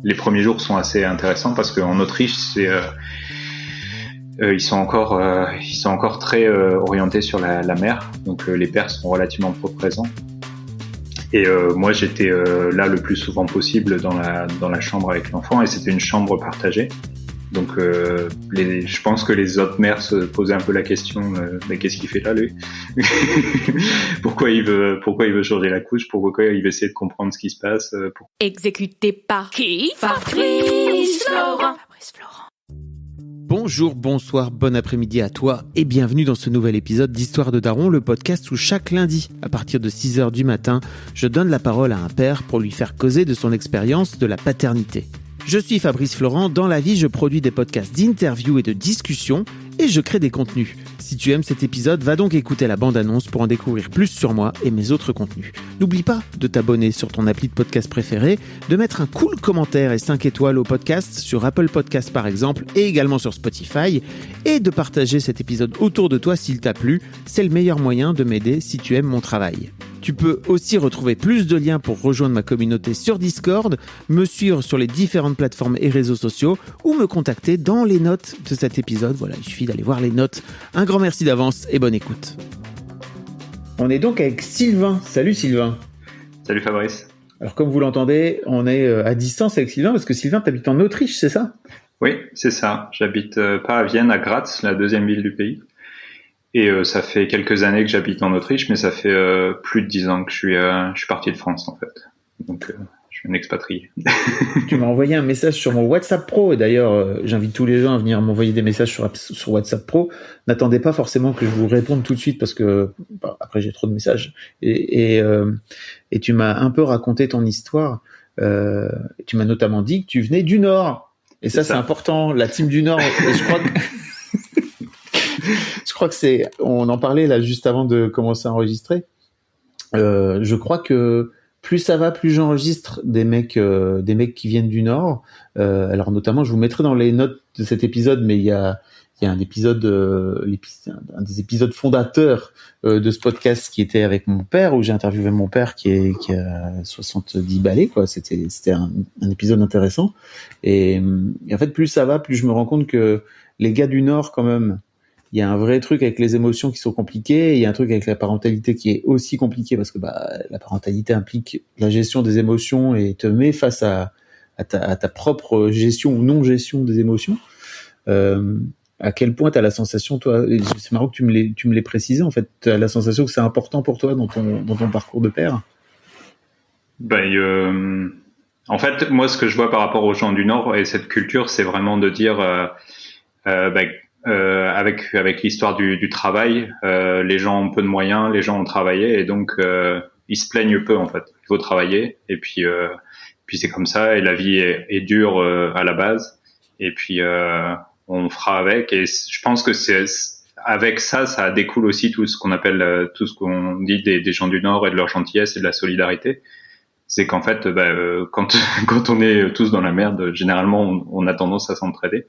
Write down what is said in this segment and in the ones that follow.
les premiers jours sont assez intéressants parce qu'en Autriche, ils sont encore très orientés sur la mer, donc les pères sont relativement peu présents. Et moi, j'étais là le plus souvent possible dans la chambre avec l'enfant, et c'était une chambre partagée. Donc, je pense que les autres mères se posaient un peu la question, mais qu'est-ce qu'il fait là, lui? Pourquoi il veut changer la couche? Pourquoi il veut essayer de comprendre ce qui se passe? Exécuté par qui? Fabrice Florent. Bonjour, bonsoir, bon après-midi à toi et bienvenue dans ce nouvel épisode d'Histoire de Daron, le podcast où chaque lundi, à partir de 6h du matin, je donne la parole à un père pour lui faire causer de son expérience de la paternité. Je suis Fabrice Florent, dans la vie je produis des podcasts d'interviews et de discussions et je crée des contenus. Si tu aimes cet épisode, va donc écouter la bande-annonce pour en découvrir plus sur moi et mes autres contenus. N'oublie pas de t'abonner sur ton appli de podcast préféré, de mettre un cool commentaire et 5 étoiles au podcast sur Apple Podcasts par exemple et également sur Spotify et de partager cet épisode autour de toi s'il t'a plu. C'est le meilleur moyen de m'aider si tu aimes mon travail. Tu peux aussi retrouver plus de liens pour rejoindre ma communauté sur Discord, me suivre sur les différentes plateformes et réseaux sociaux ou me contacter dans les notes de cet épisode. Voilà, il suffit d'aller voir les notes. Un grand merci d'avance et bonne écoute. On est donc avec Sylvain. Salut Sylvain. Salut Fabrice. Alors comme vous l'entendez, on est à distance avec Sylvain parce que Sylvain, t'habites en Autriche, c'est ça ? Oui, c'est ça. J'habite pas à Vienne, à Graz, la deuxième ville du pays. Et ça fait quelques années que j'habite en Autriche, mais ça fait plus de 10 ans que je suis parti de France en fait. Donc je suis un expatrié. Tu m'as envoyé un message sur mon WhatsApp Pro, et d'ailleurs j'invite tous les gens à venir m'envoyer des messages sur WhatsApp Pro. N'attendez pas forcément que je vous réponde tout de suite parce que après j'ai trop de messages. Et tu m'as un peu raconté ton histoire. Tu m'as notamment dit que tu venais du Nord. Et ça c'est important, la team du Nord. Et je crois que on en parlait là juste avant de commencer à enregistrer. Je crois que plus ça va, plus j'enregistre des mecs qui viennent du Nord. Alors notamment, je vous mettrai dans les notes de cet épisode, mais il y a un épisode, un des épisodes fondateurs de ce podcast qui était avec mon père, où j'ai interviewé mon père qui a 70 balais, quoi. C'était un épisode intéressant. Et en fait, plus ça va, plus je me rends compte que les gars du Nord, quand même, il y a un vrai truc avec les émotions qui sont compliquées, et il y a un truc avec la parentalité qui est aussi compliqué parce que la parentalité implique la gestion des émotions et te met face à ta propre gestion ou non-gestion des émotions. À quel point tu as la sensation, toi, c'est marrant que tu me l'aies précisé, en fait, tu as la sensation que c'est important pour toi dans ton parcours de père? En fait, moi, ce que je vois par rapport aux gens du Nord et cette culture, c'est vraiment de dire avec l'histoire du travail, les gens ont peu de moyens, les gens ont travaillé et donc ils se plaignent peu en fait. Il faut travailler et puis c'est comme ça et la vie est dure à la base et puis on fera avec et je pense que c'est avec ça découle aussi tout ce qu'on appelle tout ce qu'on dit des gens du Nord et de leur gentillesse et de la solidarité. C'est qu'en fait quand on est tous dans la merde, généralement on a tendance à s'entraider.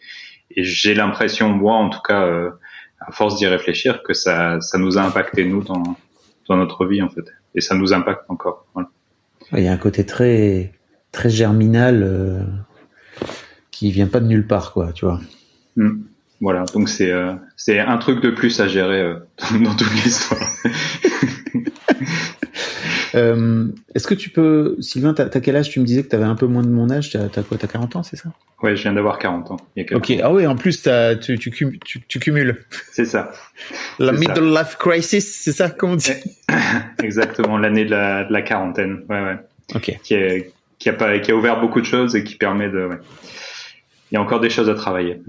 Et j'ai l'impression, moi en tout cas, à force d'y réfléchir, que ça nous a impacté nous dans notre vie en fait, et ça nous impacte encore. Voilà. Il y a un côté très très germinal qui vient pas de nulle part, quoi, tu vois. Voilà, donc c'est un truc de plus à gérer dans toute l'histoire. Est-ce que tu peux, Sylvain, t'as quel âge? Tu me disais que t'avais un peu moins de mon âge. T'as quoi? T'as 40 ans, c'est ça? Ouais, je viens d'avoir 40 ans. Ok. Ah oui, en plus, tu cumules. C'est ça. La middle life crisis, c'est ça, comme on dit? Exactement, l'année de la quarantaine. Ouais. Ok. Qui a ouvert beaucoup de choses et qui permet de, ouais. Il y a encore des choses à travailler.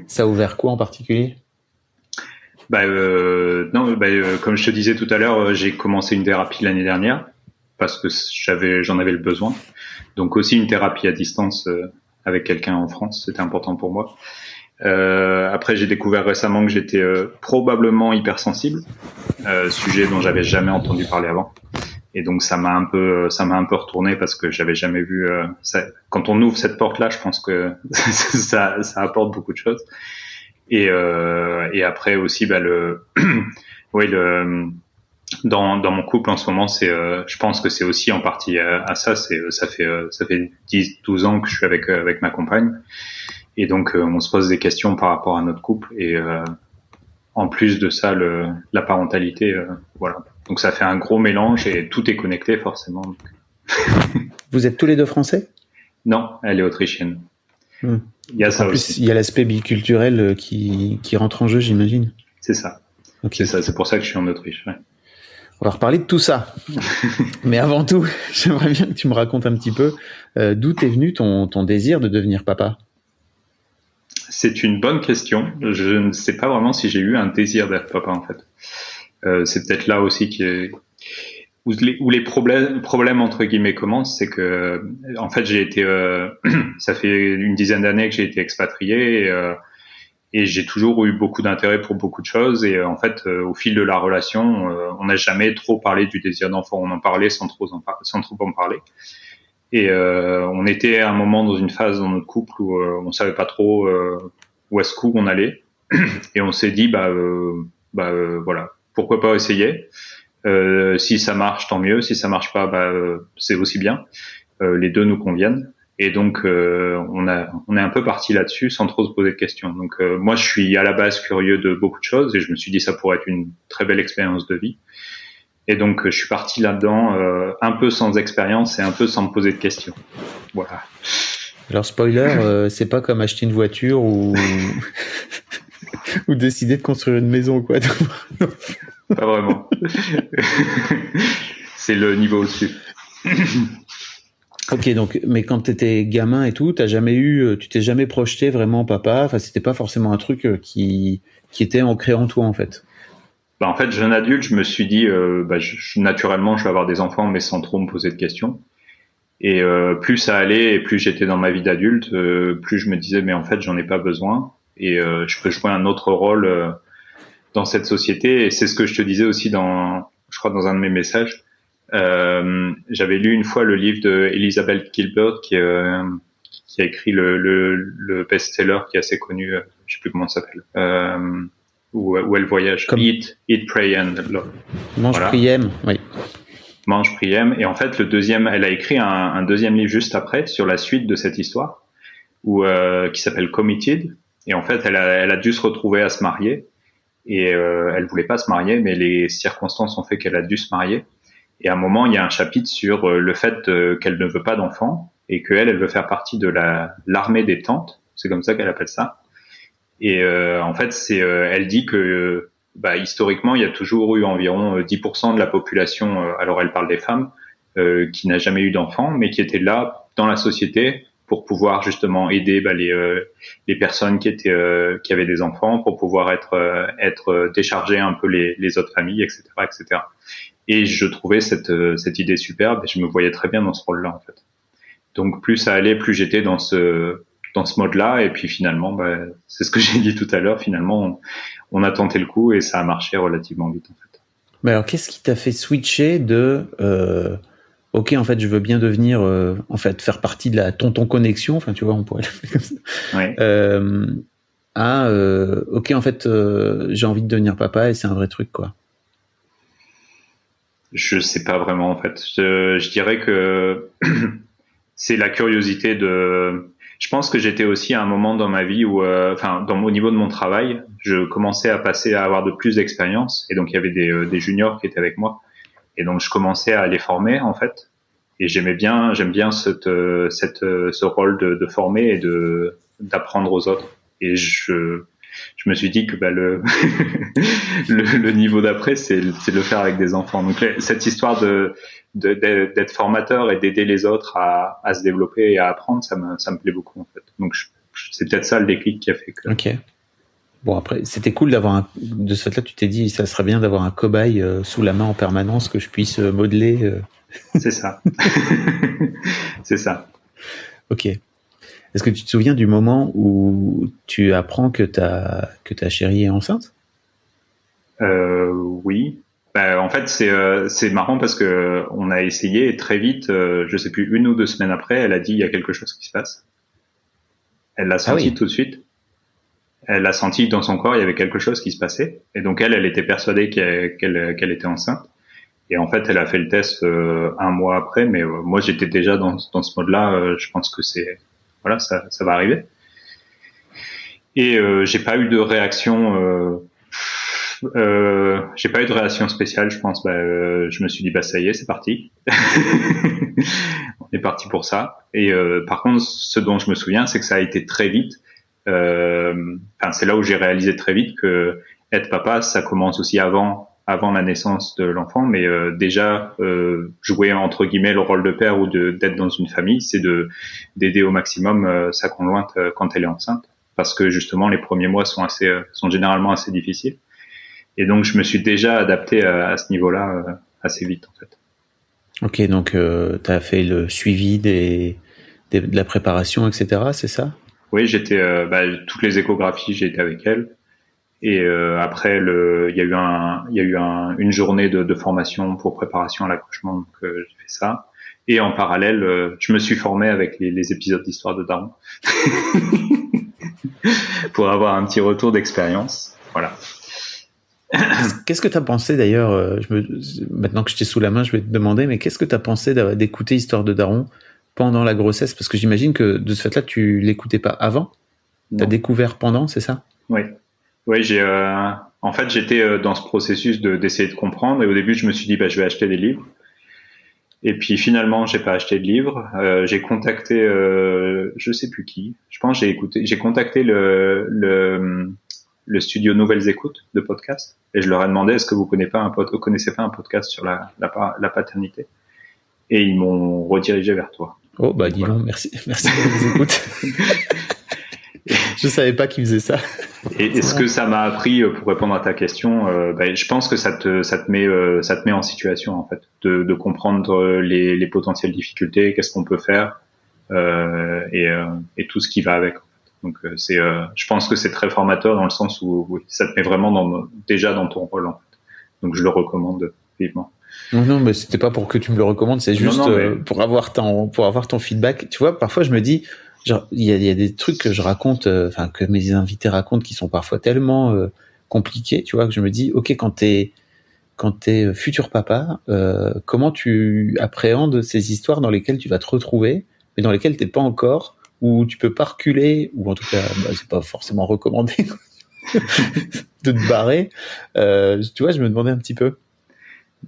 Ça a ouvert quoi en particulier? Comme je te disais tout à l'heure, j'ai commencé une thérapie l'année dernière parce que j'en avais le besoin. Donc aussi une thérapie à distance avec quelqu'un en France, c'était important pour moi. Après, j'ai découvert récemment que j'étais probablement hypersensible, sujet dont j'avais jamais entendu parler avant. Et donc ça m'a un peu retourné parce que j'avais jamais vu ça. Quand on ouvre cette porte-là, je pense que ça apporte beaucoup de choses. Et après aussi, dans mon couple en ce moment, je pense que c'est aussi en partie à ça. Ça fait 10-12 ans que je suis avec ma compagne, et donc on se pose des questions par rapport à notre couple, et en plus de ça, la parentalité, voilà. Donc ça fait un gros mélange et tout est connecté forcément. Vous êtes tous les deux français? Non, elle est autrichienne. Il y a ça aussi. Il y a l'aspect biculturel qui rentre en jeu, j'imagine. C'est ça. Okay. C'est ça. C'est pour ça que je suis en Autriche. Ouais. On va reparler de tout ça. Mais avant tout, j'aimerais bien que tu me racontes un petit peu d'où t'es venu ton désir de devenir papa. C'est une bonne question. Je ne sais pas vraiment si j'ai eu un désir d'être papa, en fait. C'est peut-être là aussi où les problèmes entre guillemets commencent, c'est que en fait j'ai été ça fait une dizaine d'années que j'ai été expatrié, et j'ai toujours eu beaucoup d'intérêt pour beaucoup de choses, et en fait au fil de la relation on n'a jamais trop parlé du désir d'enfant. On en parlait sans trop en parler, et on était à un moment dans une phase dans notre couple où on savait pas trop où est-ce qu'on allait, et on s'est dit voilà, pourquoi pas essayer. Si ça marche, tant mieux. Si ça marche pas, c'est aussi bien. Les deux nous conviennent. Et donc, on est un peu parti là-dessus sans trop se poser de questions. Donc, moi, je suis à la base curieux de beaucoup de choses, et je me suis dit ça pourrait être une très belle expérience de vie. Et donc, je suis parti là-dedans un peu sans expérience et un peu sans me poser de questions. Voilà. Alors, spoiler, c'est pas comme acheter une voiture ou ou décider de construire une maison, quoi. Pas vraiment. C'est le niveau au-dessus. Ok, donc, mais quand t'étais gamin et tout, tu t'es jamais projeté vraiment papa. Enfin, c'était pas forcément un truc qui était ancré en toi, en fait. En fait, jeune adulte, je me suis dit, naturellement, je vais avoir des enfants, mais sans trop me poser de questions. Et plus ça allait, et plus j'étais dans ma vie d'adulte, plus je me disais, mais en fait, j'en ai pas besoin, et je peux jouer un autre rôle dans cette société. Et c'est ce que je te disais aussi je crois dans un de mes messages. J'avais lu une fois le livre de Elizabeth Gilbert qui a écrit le best-seller qui est assez connu, je sais plus comment ça s'appelle, où elle voyage. Comme... Eat, Pray and Love. Mange, voilà. Prie, aime, oui. Mange, prie, aime. Et en fait, elle a écrit un deuxième livre juste après sur la suite de cette histoire, qui s'appelle Committed. Et en fait, elle a dû se retrouver à se marier. Et elle voulait pas se marier, mais les circonstances ont fait qu'elle a dû se marier. Et à un moment, il y a un chapitre sur le fait qu'elle ne veut pas d'enfants, et qu'elle veut faire partie de l'armée des tantes. C'est comme ça qu'elle appelle ça. Et en fait, elle dit que historiquement, il y a toujours eu environ 10% de la population, alors elle parle des femmes, qui n'a jamais eu d'enfants, mais qui étaient là dans la société pour pouvoir justement aider les personnes qui avaient des enfants, pour pouvoir être décharger un peu les autres familles, etc., etc. Et je trouvais cette idée superbe, et je me voyais très bien dans ce rôle-là, en fait. Donc plus ça allait, plus j'étais dans ce mode-là, et puis finalement, c'est ce que j'ai dit tout à l'heure, finalement on a tenté le coup et ça a marché relativement vite, en fait. Mais alors qu'est-ce qui t'a fait switcher de ok, en fait, je veux bien devenir, en fait, faire partie de la tonton connexion, enfin, tu vois, on pourrait l'appeler comme ça. Ouais. Ok, en fait, j'ai envie de devenir papa et c'est un vrai truc, quoi. Je sais pas vraiment, en fait. Je dirais que c'est la curiosité je pense que j'étais aussi à un moment dans ma vie où, au niveau de mon travail, je commençais à avoir de plus d'expérience, et donc il y avait des juniors qui étaient avec moi. Et donc je commençais à les former, en fait, et j'aime bien ce rôle de former et d'apprendre aux autres. Et je me suis dit que le niveau d'après, c'est de le faire avec des enfants. Donc cette histoire d'être formateur et d'aider les autres à se développer et à apprendre, ça me plaît beaucoup, en fait. Donc c'est peut-être ça le déclic qui a fait que. Ok. Bon, après, c'était cool de ce fait-là, tu t'es dit, ça serait bien d'avoir un cobaye sous la main en permanence que je puisse modeler. C'est ça. C'est ça. Ok. Est-ce que tu te souviens du moment où tu apprends que ta chérie est enceinte? Oui. En fait, c'est marrant parce que on a essayé, et très vite, je sais plus, 1 ou 2 semaines après, elle a dit il y a quelque chose qui se passe. Elle l'a senti tout de suite. Elle a senti que dans son corps, il y avait quelque chose qui se passait. Et donc elle était persuadée qu'elle était enceinte. Et en fait, elle a fait le test 1 mois après, mais moi j'étais déjà dans ce mode-là. Je pense que voilà, ça va arriver. Et j'ai pas eu de réaction. J'ai pas eu de réaction spéciale. Je pense. Je me suis dit ça y est, c'est parti. On est parti pour ça. Et par contre, ce dont je me souviens, c'est que ça a été très vite. C'est là où j'ai réalisé très vite que être papa, ça commence aussi avant la naissance de l'enfant, mais déjà jouer entre guillemets le rôle de père ou d'être dans une famille, c'est d'aider au maximum sa conjointe quand elle est enceinte, parce que justement les premiers mois sont généralement assez difficiles. Et donc je me suis déjà adapté à ce niveau-là assez vite en fait. Ok, donc tu as fait le suivi de la préparation, etc., c'est ça? Oui, toutes les échographies, j'ai été avec elle. Et après, il y a eu une journée de formation pour préparation à l'accouchement, donc j'ai fait ça. Et en parallèle, je me suis formé avec les épisodes d'Histoire de Daron pour avoir un petit retour d'expérience. Voilà. Qu'est-ce que tu as pensé d'ailleurs maintenant que je t'ai sous la main, je vais te demander, mais qu'est-ce que tu as pensé d'écouter Histoire de Daron pendant la grossesse? Parce que j'imagine que de ce fait-là, tu l'écoutais pas avant. Tu as découvert pendant, c'est ça? Oui. Oui, en fait, j'étais dans ce processus d'essayer de comprendre. Et au début, je me suis dit, je vais acheter des livres. Et puis finalement, j'ai pas acheté de livres. J'ai contacté, je sais plus qui. Je pense j'ai contacté le studio Nouvelles Écoutes de podcast. Et je leur ai demandé, est-ce que vous connaissez pas un podcast sur la paternité? Et ils m'ont redirigé vers toi. Oh, dis donc, merci Nouvelles Écoutes. Je savais pas qu'ils faisaient ça. Et ce que ça m'a appris, pour répondre à ta question, je pense que ça te met en situation en fait, de comprendre les potentielles difficultés, qu'est-ce qu'on peut faire, et tout ce qui va avec. Donc je pense que c'est très formateur dans le sens où ça te met vraiment déjà dans ton rôle en fait. Donc je le recommande vivement. Non, mais c'était pas pour que tu me le recommandes, c'est juste pour avoir ton feedback. Tu vois, parfois je me dis, genre, il y a des trucs que je raconte, que mes invités racontent qui sont parfois tellement compliqués, tu vois, que je me dis, ok, quand t'es futur papa, comment tu appréhendes ces histoires dans lesquelles tu vas te retrouver, mais dans lesquelles t'es pas encore, où tu peux pas reculer, ou en tout cas, c'est pas forcément recommandé de te barrer. Tu vois, je me demandais un petit peu.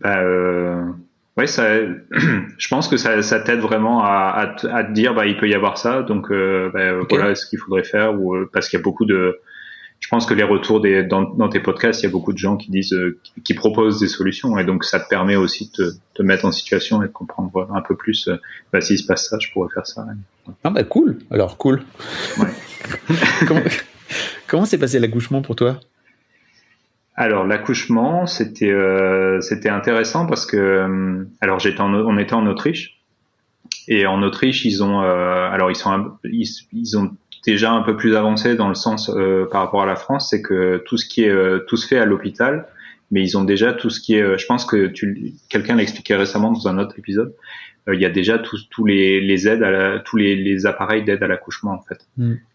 Ouais, je pense que ça t'aide vraiment à te dire, il peut y avoir ça, donc okay. Voilà ce qu'il faudrait faire, ou parce qu'il y a beaucoup je pense que les retours dans tes podcasts, il y a beaucoup de gens qui disent, qui proposent des solutions, et donc ça te permet aussi de te mettre en situation et de comprendre un peu plus. S'il se passe ça, je pourrais faire ça. Ah cool. Alors cool. Ouais. Comment s'est passé l'accouchement pour toi? Alors l'accouchement, c'était intéressant parce que on était en Autriche, et en Autriche ils ont déjà un peu plus avancé dans le sens par rapport à la France, c'est que tout se fait à l'hôpital, mais ils ont déjà tout ce qui est, je pense que quelqu'un l'expliquait récemment dans un autre épisode, il y a déjà tous les aides tous les appareils d'aide à l'accouchement en fait.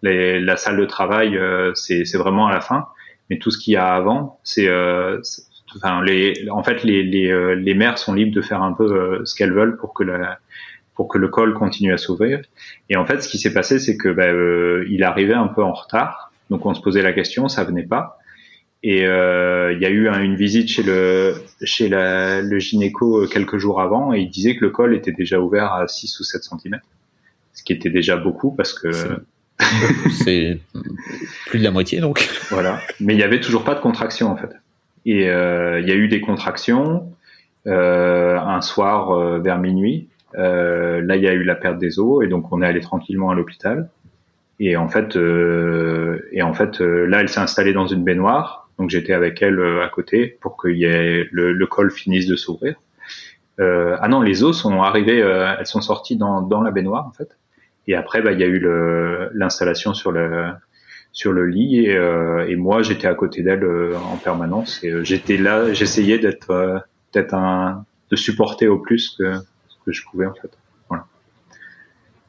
La salle de travail, c'est vraiment à la fin. Mais tout ce qu'il y a avant, en fait, les mères sont libres de faire un peu ce qu'elles veulent pour que le col continue à s'ouvrir. Et en fait, ce qui s'est passé, c'est que il arrivait un peu en retard. Donc, on se posait la question, ça venait pas. Et il y a eu une visite chez le gynéco quelques jours avant, et il disait que le col était déjà ouvert à 6 ou 7 cm. Ce qui était déjà beaucoup parce que... C'est plus de la moitié, donc. Voilà. Mais il y avait toujours pas de contraction, en fait. Et il y a eu des contractions un soir vers minuit. Là, il y a eu la perte des os, et donc on est allé tranquillement à l'hôpital. Et en fait, là, elle s'est installée dans une baignoire. Donc j'étais avec elle à côté pour qu'il y ait le col finisse de s'ouvrir. Non, les os sont arrivés, elles sont sorties dans la baignoire, en fait. Et après, il y a eu l'installation sur le lit, et moi j'étais à côté d'elle en permanence, et j'étais là, j'essayais de supporter au plus ce que je pouvais en fait. Voilà.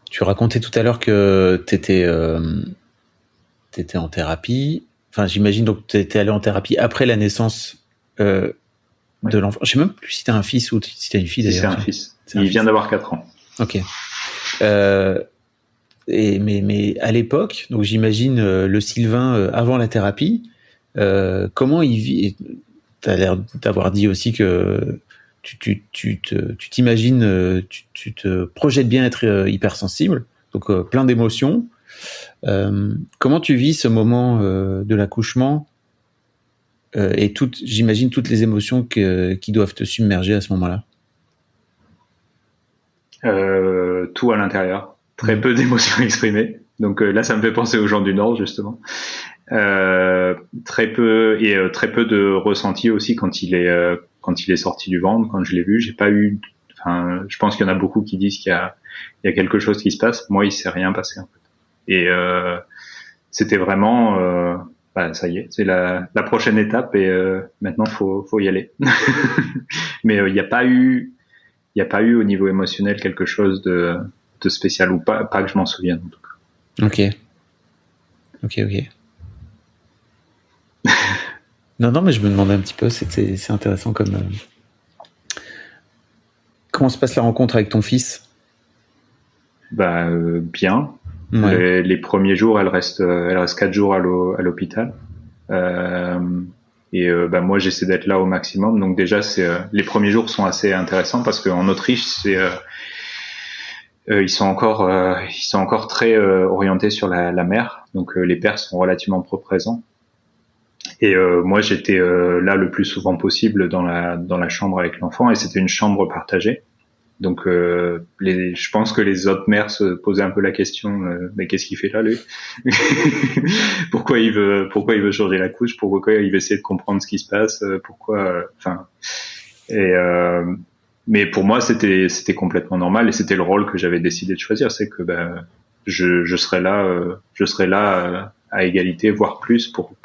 Tu racontais tout à l'heure que t'étais en thérapie. Enfin, j'imagine donc t'étais allé en thérapie après la naissance de l'enfant. Je sais même plus si t'as un fils ou si t'as une fille d'ailleurs. C'est un fils. Il vient d'avoir 4 ans. Ok. Mais à l'époque, donc j'imagine le Sylvain avant la thérapie, comment il vit? T'as l'air d'avoir dit aussi que tu t'imagines, tu te projettes bien être hypersensible, donc plein d'émotions. Comment tu vis ce moment de l'accouchement et j'imagine toutes les émotions qui doivent te submerger à ce moment-là? Tout à l'intérieur. Très peu d'émotions exprimées. Donc là, ça me fait penser aux gens du Nord, justement. Très peu de ressenti aussi quand il est sorti du ventre, quand je l'ai vu. J'ai pas eu. Enfin, je pense qu'il y en a beaucoup qui disent qu'il y a quelque chose qui se passe. Moi, il s'est rien passé en fait. Et c'était vraiment. Ça y est, c'est la prochaine étape et maintenant faut y aller. Mais il n'y a pas eu au niveau émotionnel quelque chose de spécial ou pas que je m'en souvienne en tout cas. Ok. Non, mais je me demandais un petit peu, c'est intéressant comme. Comment se passe la rencontre avec ton fils? Bien. Ouais. Les premiers jours, elle reste 4 jours à l'hôpital. Moi, j'essaie d'être là au maximum. Donc déjà, les premiers jours sont assez intéressants parce qu'en Autriche, ils sont encore très orientés sur la mère. Donc les pères sont relativement peu présents. Et moi, j'étais là le plus souvent possible dans la chambre avec l'enfant, et c'était une chambre partagée. Donc, je pense que les autres mères se posaient un peu la question, mais qu'est-ce qu'il fait là, lui? Pourquoi il veut changer la couche? Pourquoi il veut essayer de comprendre ce qui se passe? Mais pour moi, c'était complètement normal, et c'était le rôle que j'avais décidé de choisir. C'est que je serai là à égalité, voire plus pour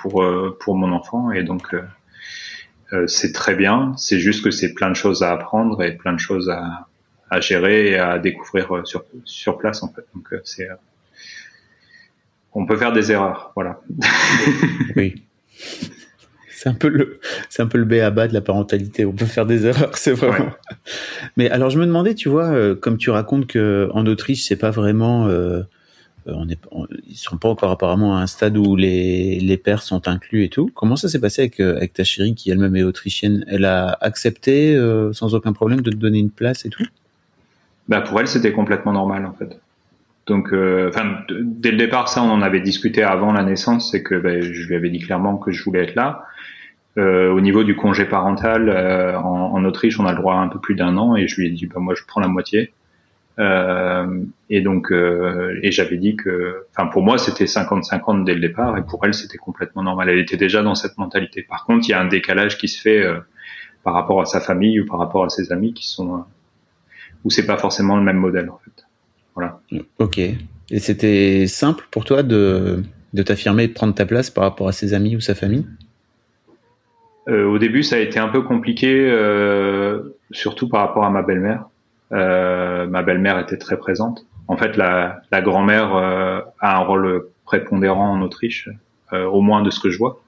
mon enfant, et donc c'est très bien. C'est juste que c'est plein de choses à apprendre et plein de choses à gérer et à découvrir sur place en fait. Donc on peut faire des erreurs, voilà. Oui. C'est un peu le b.a.-ba de la parentalité. On peut faire des erreurs, c'est vraiment. Ouais. Mais alors je me demandais, tu vois, comme tu racontes que en Autriche c'est pas vraiment, ils sont pas encore apparemment à un stade où les pères sont inclus et tout. Comment ça s'est passé avec ta chérie qui elle-même est autrichienne? Elle a accepté sans aucun problème de te donner une place et tout? Pour elle, c'était complètement normal en fait. Donc, dès le départ, ça, on en avait discuté avant la naissance, c'est que je lui avais dit clairement que je voulais être là. Au niveau du congé parental, en Autriche, on a le droit à un peu plus d'1 an, et je lui ai dit, moi, je prends la moitié. Et donc, et j'avais dit que, pour moi, c'était 50-50 dès le départ, et pour elle, c'était complètement normal. Elle était déjà dans cette mentalité. Par contre, il y a un décalage qui se fait par rapport à sa famille ou par rapport à ses amis qui sont où c'est pas forcément le même modèle en fait. Voilà. Ok. Et c'était simple pour toi de t'affirmer et de prendre ta place par rapport à ses amis ou sa famille? Au début, ça a été un peu compliqué, surtout par rapport à ma belle-mère. Ma belle-mère était très présente. En fait, la grand-mère a un rôle prépondérant en Autriche, au moins de ce que je vois.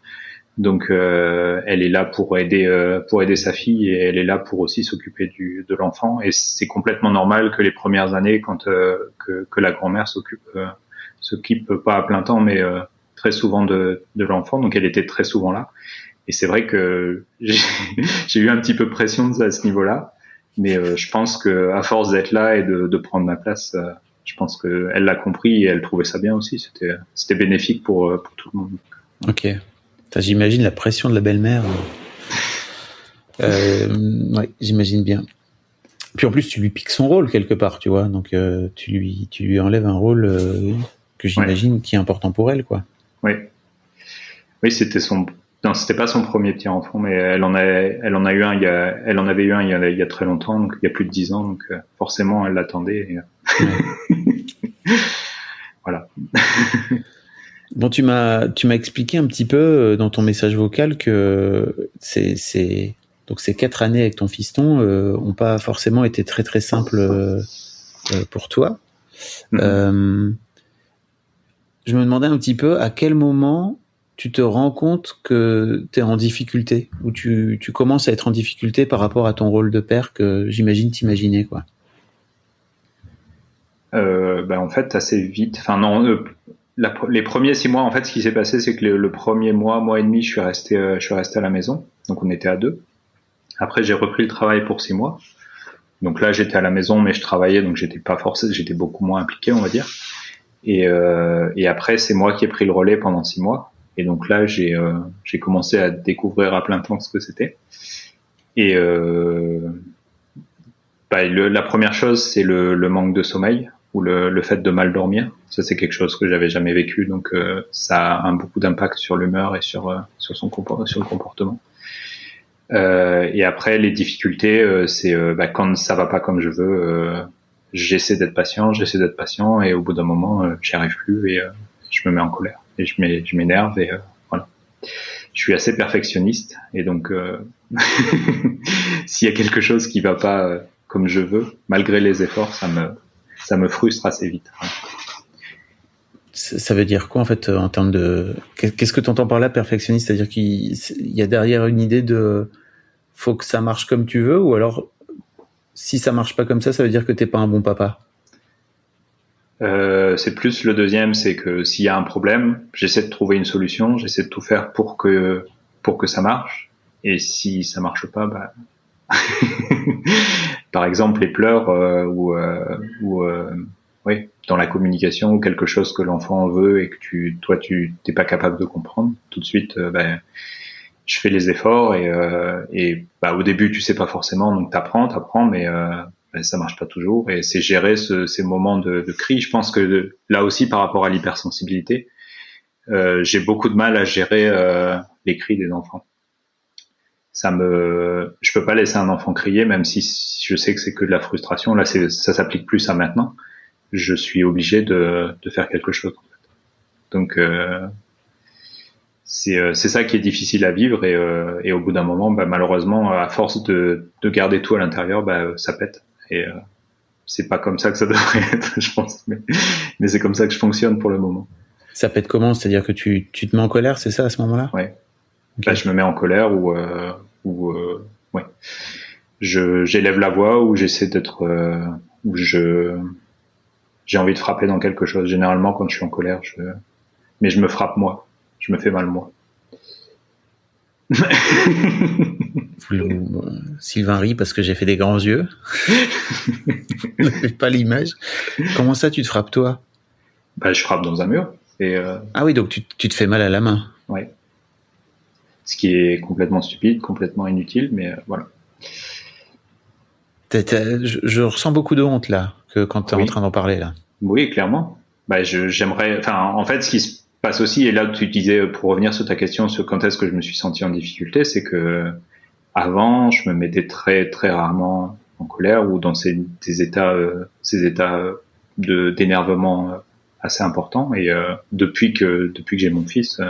Donc, elle est là pour aider sa fille, et elle est là pour aussi s'occuper de l'enfant. Et c'est complètement normal que les premières années, quand que la grand-mère s'occupe pas à plein temps, mais très souvent de l'enfant. Donc, elle était très souvent là. Et c'est vrai que j'ai eu un petit peu pression à ce niveau-là, mais je pense que à force d'être là et de prendre ma place, je pense que elle l'a compris et elle trouvait ça bien aussi. C'était bénéfique pour tout le monde. Ok. J'imagine la pression de la belle-mère. Ouais, j'imagine bien. Puis en plus, tu lui piques son rôle quelque part, tu vois. Donc tu lui enlèves un rôle que j'imagine qui est important pour elle, quoi. Oui, c'était pas son premier petit enfant, mais elle en avait eu un il y a très longtemps, donc il y a plus de 10 ans, donc forcément elle l'attendait. Voilà. Bon, tu m'as expliqué un petit peu dans ton message vocal que donc ces 4 années avec ton fiston ont pas forcément été très très simples pour toi. Je me demandais un petit peu à quel moment tu te rends compte que tu es en difficulté, ou tu commences à être en difficulté par rapport à ton rôle de père que j'imagine t'imaginais, quoi? En fait, assez vite. Enfin non, les premiers 6 mois, en fait, ce qui s'est passé, c'est que le premier mois et demi, je suis resté à la maison. Donc on était à deux. Après, j'ai repris le travail pour 6 mois. Donc là, j'étais à la maison, mais je travaillais, donc j'étais pas forcé, j'étais beaucoup moins impliqué, on va dire. Et après, c'est moi qui ai pris le relais pendant 6 mois. Et donc là, j'ai commencé à découvrir à plein temps ce que c'était. Et la première chose, c'est le manque de sommeil ou le fait de mal dormir. Ça, c'est quelque chose que j'avais jamais vécu, donc ça a beaucoup d'impact sur l'humeur et sur le comportement. Et après, les difficultés, c'est quand ça va pas comme je veux, j'essaie d'être patient, et au bout d'un moment, j'y arrive plus et je me mets en colère et je m'énerve et voilà. Je suis assez perfectionniste et donc s'il y a quelque chose qui va pas comme je veux, malgré les efforts, ça me frustre assez vite. Ça veut dire quoi en fait en termes de... Qu'est-ce que tu entends par là, perfectionniste? C'est-à-dire qu'il y a derrière une idée de faut que ça marche comme tu veux, ou alors si ça marche pas comme ça veut dire que t'es pas un bon papa? C'est plus le deuxième, c'est que s'il y a un problème, j'essaie de trouver une solution, j'essaie de tout faire pour que ça marche. Et si ça marche pas, par exemple les pleurs oui, dans la communication ou quelque chose que l'enfant veut et que toi tu t'es pas capable de comprendre, tout de suite je fais les efforts et au début tu sais pas forcément, donc t'apprends mais ça marche pas toujours, et c'est gérer ces moments de cri. Je pense que là aussi, par rapport à l'hypersensibilité, j'ai beaucoup de mal à gérer les cris des enfants. Je peux pas laisser un enfant crier, même si je sais que c'est que de la frustration. Là, ça s'applique plus à maintenant. Je suis obligé de faire quelque chose. En fait. Donc c'est ça qui est difficile à vivre, et au bout d'un moment, malheureusement, à force de garder tout à l'intérieur, ça pète. Et c'est pas comme ça que ça devrait être, je pense, mais c'est comme ça que je fonctionne pour le moment. Ça pète comment? C'est-à-dire que tu te mets en colère, c'est ça, à ce moment-là? Ouais. Okay. Je me mets en colère ou ouais. J'élève la voix, ou j'essaie d'être ou j'ai envie de frapper dans quelque chose. Généralement, quand je suis en colère, mais je me frappe moi. Je me fais mal moi. Sylvain rit parce que j'ai fait des grands yeux. Je n'ai pas l'image. Comment ça, tu te frappes toi? Je frappe dans un mur. Ah oui, donc tu te fais mal à la main. Ouais. Ce qui est complètement stupide, complètement inutile, mais voilà. Je ressens beaucoup de honte là, quand tu es en train d'en parler là. Oui, clairement. J'aimerais. Enfin, en fait, ce qui se passe aussi, et là tu disais, pour revenir sur ta question sur quand est-ce que je me suis senti en difficulté, c'est que avant, je me mettais très très rarement en colère ou dans ces états d'énervement assez importants, et depuis que j'ai mon fils,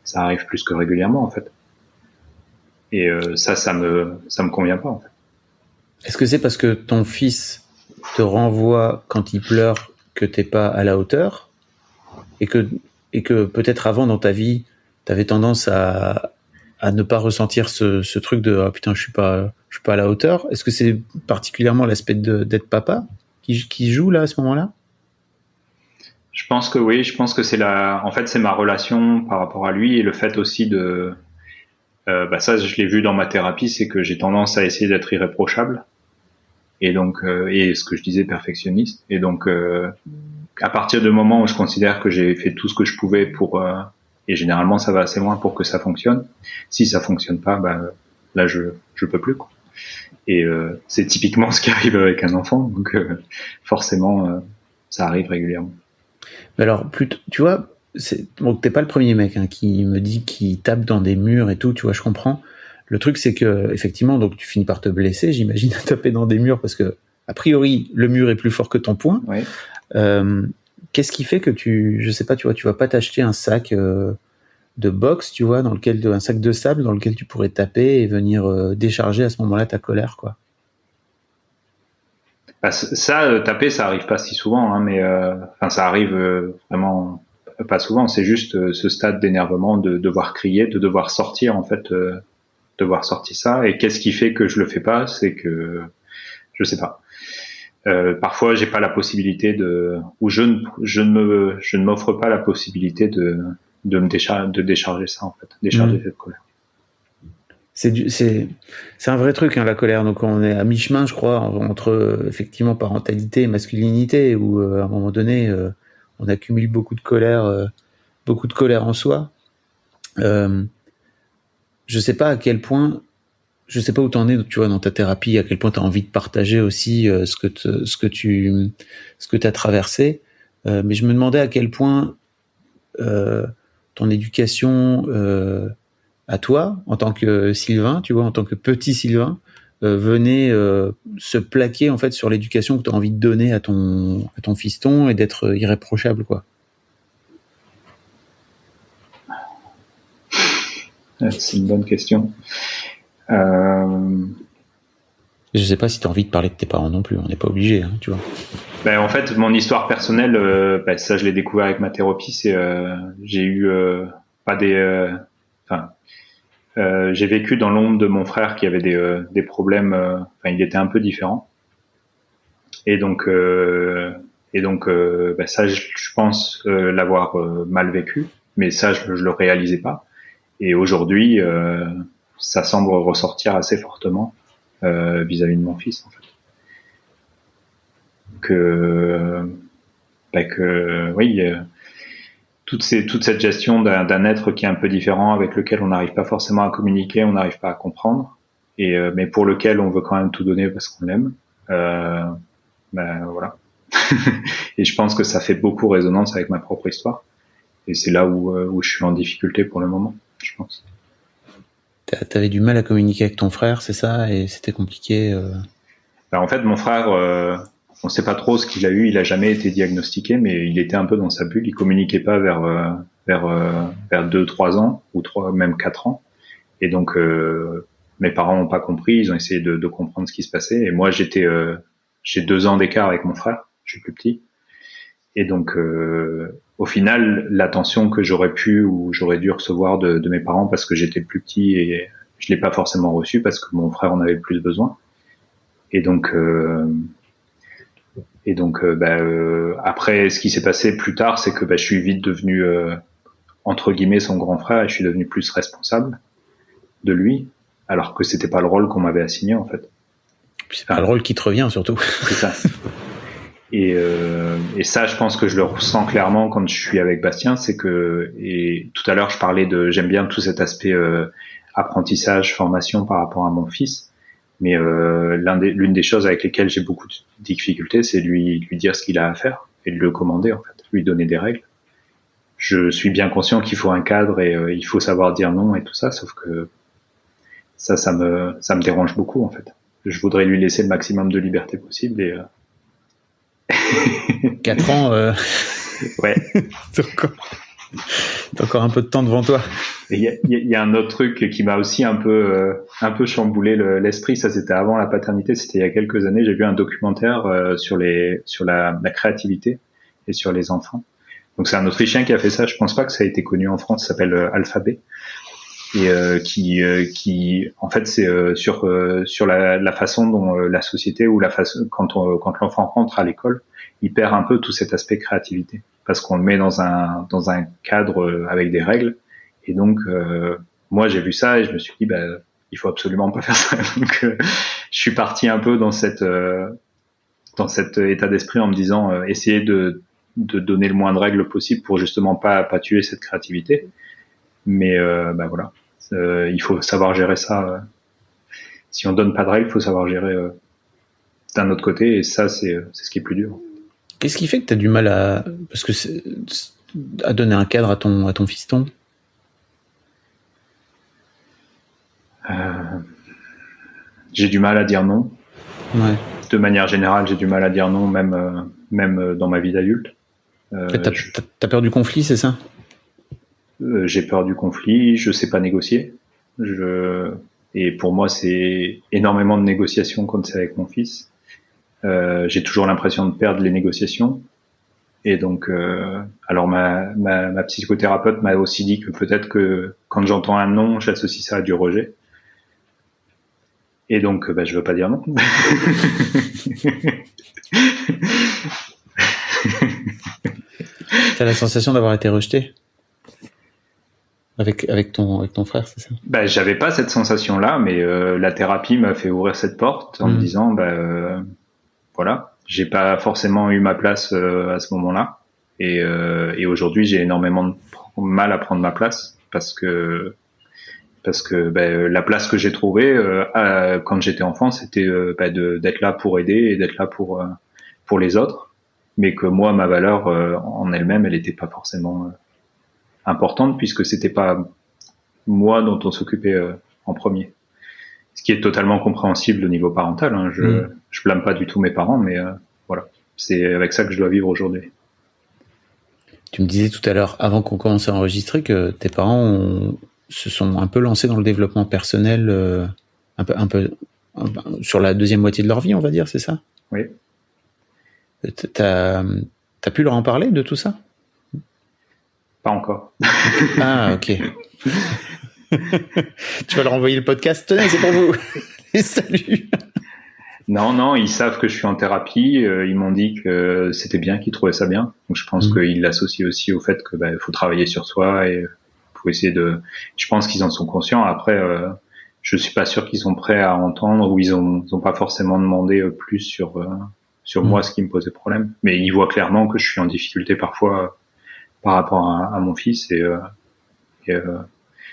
ça arrive plus que régulièrement en fait. Et ça me convient pas en fait. Est-ce que c'est parce que ton fils te renvoie quand il pleure que t'es pas à la hauteur, et que peut-être avant dans ta vie t'avais tendance à ne pas ressentir ce truc de ah putain je suis pas à la hauteur? Est-ce que c'est particulièrement l'aspect d'être papa qui joue là à ce moment-là? Je pense que oui, je pense que c'est ma relation par rapport à lui, et le fait aussi de ça je l'ai vu dans ma thérapie, c'est que j'ai tendance à essayer d'être irréprochable, et donc et ce que je disais, perfectionniste, et donc à partir du moment où je considère que j'ai fait tout ce que je pouvais pour et généralement ça va assez loin pour que ça fonctionne. Si ça fonctionne pas, là je peux plus quoi. Et c'est typiquement ce qui arrive avec un enfant, donc forcément ça arrive régulièrement. Mais alors tu vois, t'es pas le premier mec qui me dit qu'il tape dans des murs et tout, tu vois, je comprends. Le truc c'est que effectivement, donc tu finis par te blesser, j'imagine, à taper dans des murs, parce que a priori le mur est plus fort que ton poing. Ouais. Qu'est-ce qui fait que je sais pas, tu vois, tu vas pas t'acheter un sac de boxe, tu vois, un sac de sable dans lequel tu pourrais taper et venir décharger à ce moment-là ta colère, quoi? Ça, taper, ça arrive pas si souvent, mais ça arrive vraiment pas souvent, c'est juste ce stade d'énervement de devoir crier, de devoir sortir en fait, devoir sortir ça. Et qu'est-ce qui fait que je le fais pas? C'est que je sais pas. Parfois, j'ai pas la possibilité ou je ne m'offre pas la possibilité de de décharger ça en fait, décharger cette colère. C'est un vrai truc, hein, la colère. Donc on est à mi-chemin, je crois, entre effectivement parentalité et masculinité, où à un moment donné, on accumule beaucoup de colère en soi. Je sais pas à quel point, je sais pas où t'en es, tu vois, dans ta thérapie, à quel point t'as envie de partager aussi ce que t'as traversé. Mais je me demandais à quel point ton éducation à toi, en tant que Sylvain, tu vois, en tant que petit Sylvain, venait se plaquer en fait sur l'éducation que tu as envie de donner à ton fiston et d'être irréprochable, quoi. C'est une bonne question. Je sais pas si tu as envie de parler de tes parents non plus, on n'est pas obligé, hein, tu vois. Ben, en fait, mon histoire personnelle, ça je l'ai découvert avec ma thérapie, c'est j'ai eu pas des j'ai vécu dans l'ombre de mon frère qui avait des problèmes. Il était un peu différent. Et donc, ça, je pense l'avoir mal vécu, mais ça, je le réalisais pas. Et aujourd'hui, ça semble ressortir assez fortement vis-à-vis de mon fils, en fait. Toute cette gestion d'un être qui est un peu différent, avec lequel on n'arrive pas forcément à communiquer, on n'arrive pas à comprendre, mais pour lequel on veut quand même tout donner parce qu'on l'aime. Voilà. Et je pense que ça fait beaucoup résonance avec ma propre histoire. Et c'est là où je suis en difficulté pour le moment, je pense. T'avais du mal à communiquer avec ton frère, c'est ça? Et c'était compliqué En fait, mon frère, on sait pas trop ce qu'il a eu. Il a jamais été diagnostiqué, mais il était un peu dans sa bulle. Il communiquait pas vers 2-3 ans ou même 4 ans. Et donc mes parents n'ont pas compris. Ils ont essayé de comprendre ce qui se passait. Et moi, j'ai 2 ans d'écart avec mon frère. Je suis plus petit. Et donc au final, l'attention que j'aurais pu ou j'aurais dû recevoir de mes parents parce que j'étais plus petit et je l'ai pas forcément reçu parce que mon frère en avait plus besoin. Et donc après, ce qui s'est passé plus tard, c'est que je suis vite devenu entre guillemets son grand frère et je suis devenu plus responsable de lui, alors que c'était pas le rôle qu'on m'avait assigné en fait. C'est pas le rôle qui te revient surtout. C'est ça. Et ça, je pense que je le ressens clairement quand je suis avec Bastien, c'est que, et tout à l'heure je parlais j'aime bien tout cet aspect apprentissage, formation par rapport à mon fils. Mais l'une des choses avec lesquelles j'ai beaucoup de difficultés, c'est lui dire ce qu'il a à faire et de le commander en fait, lui donner des règles. Je suis bien conscient qu'il faut un cadre et il faut savoir dire non et tout ça, sauf que ça me dérange beaucoup en fait. Je voudrais lui laisser le maximum de liberté possible et 4 ans, ouais. T'as encore un peu de temps devant toi. Il y a un autre truc qui m'a aussi un peu chamboulé l'esprit. Ça, c'était avant la paternité. C'était il y a quelques années. J'ai vu un documentaire sur la créativité et sur les enfants. Donc, c'est un Autrichien qui a fait ça. Je pense pas que ça a été connu en France. Ça s'appelle Alphabet. Et qui en fait c'est sur la façon dont la société ou la façon quand l'enfant rentre à l'école, il perd un peu tout cet aspect créativité parce qu'on le met dans un cadre avec des règles. Et donc moi j'ai vu ça et je me suis dit il faut absolument pas faire ça. Donc je suis parti un peu dans cet état d'esprit en me disant essayer de donner le moins de règles possible pour justement pas tuer cette créativité. Mais voilà, il faut savoir gérer ça. Si on donne pas de règles, il faut savoir gérer d'un autre côté, et ça c'est ce qui est plus dur. Qu'est-ce qui fait que tu as du mal à donner un cadre à ton fiston? J'ai du mal à dire non. Ouais. De manière générale, j'ai du mal à dire non, même dans ma vie d'adulte. T'as peur du conflit, c'est ça? J'ai peur du conflit, je sais pas négocier. Et pour moi, c'est énormément de négociations quand c'est avec mon fils. J'ai toujours l'impression de perdre les négociations. Et donc, alors ma psychothérapeute m'a aussi dit que peut-être que quand j'entends un non, j'associe ça à du rejet. Et donc, je veux pas dire non. T'as la sensation d'avoir été rejeté avec ton frère, c'est ça? J'avais pas cette sensation-là, mais la thérapie m'a fait ouvrir cette porte en me disant, voilà, j'ai pas forcément eu ma place à ce moment-là, et aujourd'hui j'ai énormément de mal à prendre ma place parce que la place que j'ai trouvée quand j'étais enfant, c'était d'être là pour aider et d'être là pour les autres, mais que moi ma valeur en elle-même, elle était pas forcément importante puisque c'était pas moi dont on s'occupait en premier. Ce qui est totalement compréhensible au niveau parental. Hein. Je blâme pas du tout mes parents, mais voilà, c'est avec ça que je dois vivre aujourd'hui. Tu me disais tout à l'heure, avant qu'on commence à enregistrer, que tes parents se sont un peu lancés dans le développement personnel, un peu sur la deuxième moitié de leur vie, on va dire, c'est ça? Oui. T'as pu leur en parler de tout ça? Pas encore. Ah, ok. Tu vas leur envoyer le podcast. Tenez, c'est pour vous. Et salut. Non, ils savent que je suis en thérapie. Ils m'ont dit que c'était bien, qu'ils trouvaient ça bien. Donc je pense qu'ils l'associent aussi au fait que faut travailler sur soi et faut essayer de. Je pense qu'ils en sont conscients. Après, je suis pas sûr qu'ils sont prêts à entendre ou ils ont pas forcément demandé plus sur moi ce qui me posait problème. Mais ils voient clairement que je suis en difficulté parfois par rapport à mon fils et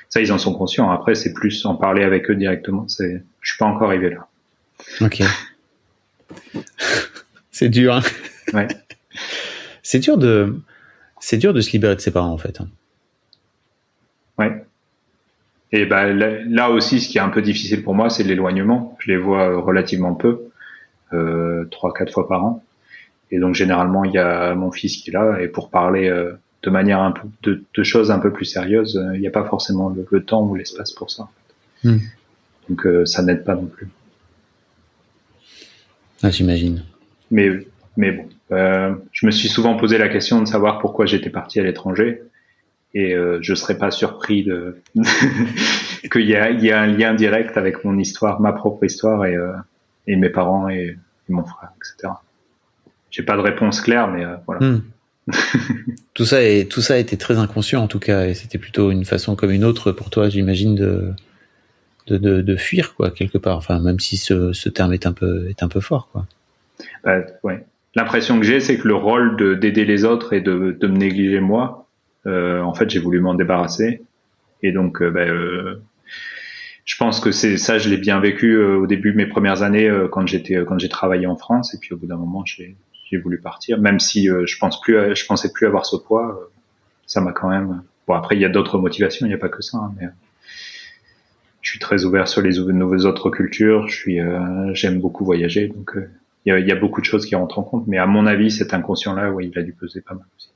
ça ils en sont conscients. Après c'est plus en parler avec eux directement. Je suis pas encore arrivé là. Ok. C'est dur. Hein. Ouais. C'est dur de se libérer de ses parents en fait. Ouais. Et là aussi ce qui est un peu difficile pour moi c'est l'éloignement. Je les vois relativement peu, 3-4 fois par an. Et donc généralement il y a mon fils qui est là et pour parler de manière un peu de choses un peu plus sérieuses, il n'y a pas forcément le temps ou l'espace pour ça. Donc ça n'aide pas non plus. Ah, j'imagine. Mais bon, je me suis souvent posé la question de savoir pourquoi j'étais parti à l'étranger et je serais pas surpris qu'il y a un lien direct avec mon histoire, ma propre histoire et mes parents et mon frère, etc. J'ai pas de réponse claire, mais voilà. Tout ça a été très inconscient en tout cas, et c'était plutôt une façon comme une autre pour toi, j'imagine, de fuir quoi quelque part. Enfin, même si ce terme est un peu fort quoi. Ouais. L'impression que j'ai, c'est que le rôle d'aider les autres et de me négliger moi, en fait, j'ai voulu m'en débarrasser. Et donc, je pense que c'est ça, je l'ai bien vécu au début de mes premières années quand j'ai travaillé en France. Et puis au bout d'un moment, j'ai voulu partir, même si je pensais plus avoir ce poids. Ça m'a quand même. Bon, après, il y a d'autres motivations, il n'y a pas que ça. Hein, mais je suis très ouvert sur les nouvelles autres cultures. J'aime beaucoup voyager, donc il y a beaucoup de choses qui rentrent en compte. Mais à mon avis, cet inconscient-là, oui, il a dû peser pas mal aussi.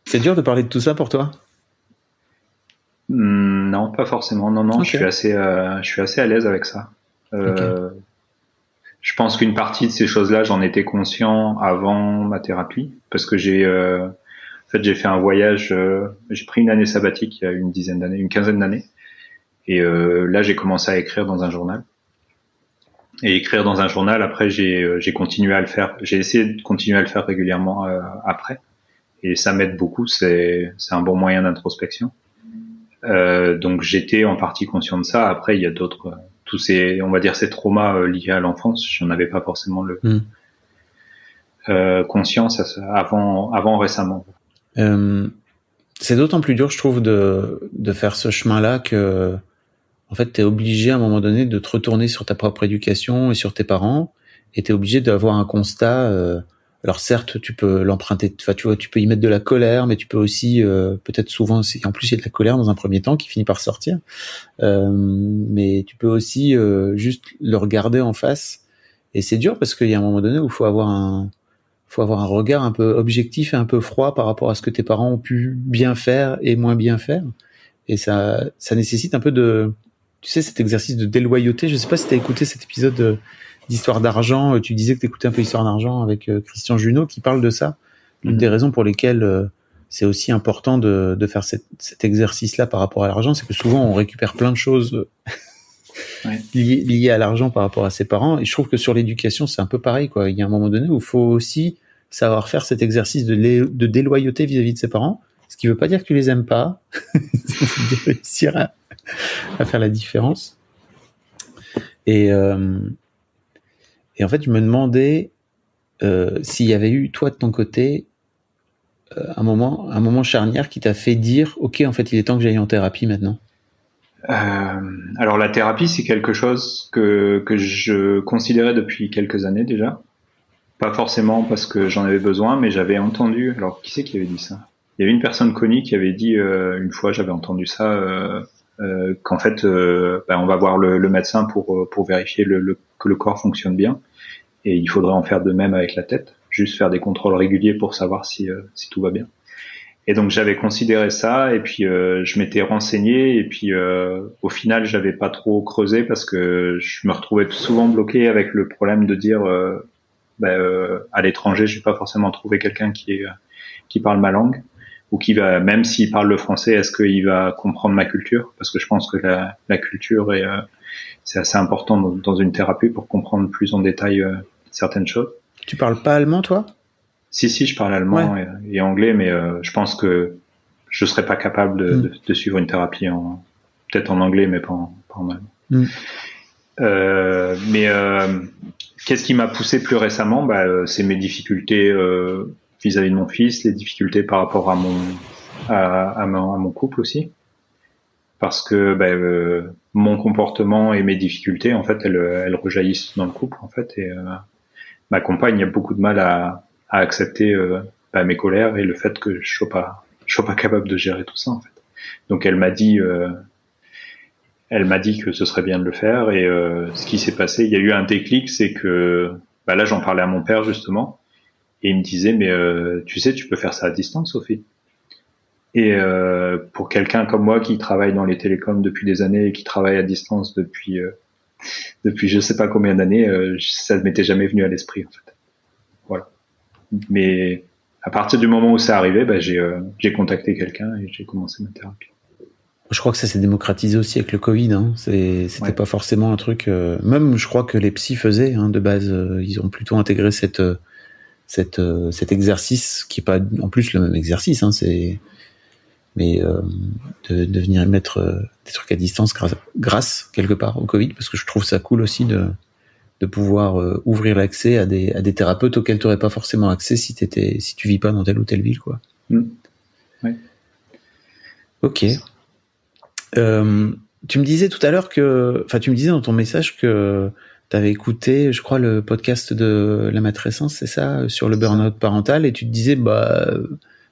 C'est dur de parler de tout ça pour toi? Non, pas forcément. Non, okay. Je suis assez à l'aise avec ça. Okay. Je pense qu'une partie de ces choses-là, j'en étais conscient avant ma thérapie, parce que j'ai fait un voyage. J'ai pris une année sabbatique il y a une quinzaine d'années, et là j'ai commencé à écrire dans un journal. Et écrire dans un journal, après j'ai continué à le faire. J'ai essayé de continuer à le faire régulièrement après, et ça m'aide beaucoup. C'est un bon moyen d'introspection. Donc j'étais en partie conscient de ça. Après il y a d'autres, tous ces, on va dire ces traumas liés à l'enfance, j'en avais pas forcément conscience avant récemment. C'est d'autant plus dur, je trouve, de faire ce chemin-là que, en fait, t'es obligé à un moment donné de te retourner sur ta propre éducation et sur tes parents, et t'es obligé d'avoir un constat. Alors certes, tu peux l'emprunter, enfin tu vois, tu peux y mettre de la colère, mais tu peux aussi peut-être souvent, en plus il y a de la colère dans un premier temps qui finit par sortir, mais tu peux aussi juste le regarder en face. Et c'est dur parce qu'il y a un moment donné où il faut avoir un regard un peu objectif et un peu froid par rapport à ce que tes parents ont pu bien faire et moins bien faire. Et ça nécessite un peu de, tu sais, cet exercice de déloyauté. Je sais pas si t'as écouté cet épisode d'Histoire d'argent. Tu disais que t'écoutais un peu Histoire d'argent avec Christian Junot qui parle de ça, Une des raisons pour lesquelles c'est aussi important de faire cet exercice-là par rapport à l'argent, c'est que souvent on récupère plein de choses liées à l'argent par rapport à ses parents. Et je trouve que sur l'éducation, c'est un peu pareil, quoi. Il y a un moment donné où il faut aussi savoir faire cet exercice de déloyauté vis-à-vis de ses parents, ce qui veut pas dire que tu les aimes pas. Il faut réussir à faire la différence. Et en fait, je me demandais s'il y avait eu, toi, de ton côté, un moment charnière qui t'a fait dire, OK, en fait, il est temps que j'aille en thérapie maintenant. Alors la thérapie, c'est quelque chose que je considérais depuis quelques années déjà. Pas forcément parce que j'en avais besoin, mais j'avais entendu. Alors qui c'est qui avait dit ça? Il y avait une personne connue qui avait dit une fois, j'avais entendu ça, qu'en fait, on va voir le médecin pour vérifier que le corps fonctionne bien, et il faudrait en faire de même avec la tête, juste faire des contrôles réguliers pour savoir si tout va bien. Et donc j'avais considéré ça, et puis je m'étais renseigné, et puis au final j'avais pas trop creusé parce que je me retrouvais souvent bloqué avec le problème de dire à l'étranger je vais pas forcément trouver quelqu'un qui parle ma langue, ou qui va, même s'il parle le français, est-ce qu'il va comprendre ma culture, parce que je pense que la culture c'est assez important dans une thérapie pour comprendre plus en détail certaines choses. Tu parles pas allemand, toi? Si, je parle allemand et anglais, mais je pense que je serais pas capable de suivre une thérapie peut-être en anglais, mais pas en allemand. Qu'est-ce qui m'a poussé plus récemment? C'est mes difficultés vis-à-vis de mon fils, les difficultés par rapport à mon couple aussi, parce que mon comportement et mes difficultés, en fait, elles rejaillissent dans le couple, en fait, et ma compagne a beaucoup de mal à accepter mes colères et le fait que je sois pas capable de gérer tout ça, en fait. Donc elle m'a dit que ce serait bien de le faire, et ce qui s'est passé, il y a eu un déclic, c'est que là j'en parlais à mon père justement, et il me disait mais tu sais, tu peux faire ça à distance, Sophie. Et pour quelqu'un comme moi qui travaille dans les télécoms depuis des années et qui travaille à distance depuis je sais pas combien d'années, ça ne m'était jamais venu à l'esprit, en fait. Voilà. Mais à partir du moment où c'est arrivé, j'ai contacté quelqu'un et j'ai commencé ma thérapie. Je crois que ça s'est démocratisé aussi avec le Covid. C'était pas forcément un truc. Même, je crois que les psys faisaient de base. Ils ont plutôt intégré cet exercice qui est pas en plus le même exercice. Mais de venir mettre des trucs à distance grâce quelque part au Covid, parce que je trouve ça cool aussi de pouvoir ouvrir l'accès à des thérapeutes auxquels tu n'aurais pas forcément accès si tu vis pas dans telle ou telle ville, quoi. Ouais. Ok. Tu me disais tout à l'heure tu me disais dans ton message que tu avais écouté, je crois, le podcast de la matrescence, c'est ça, sur le burn-out parental, et tu te disais,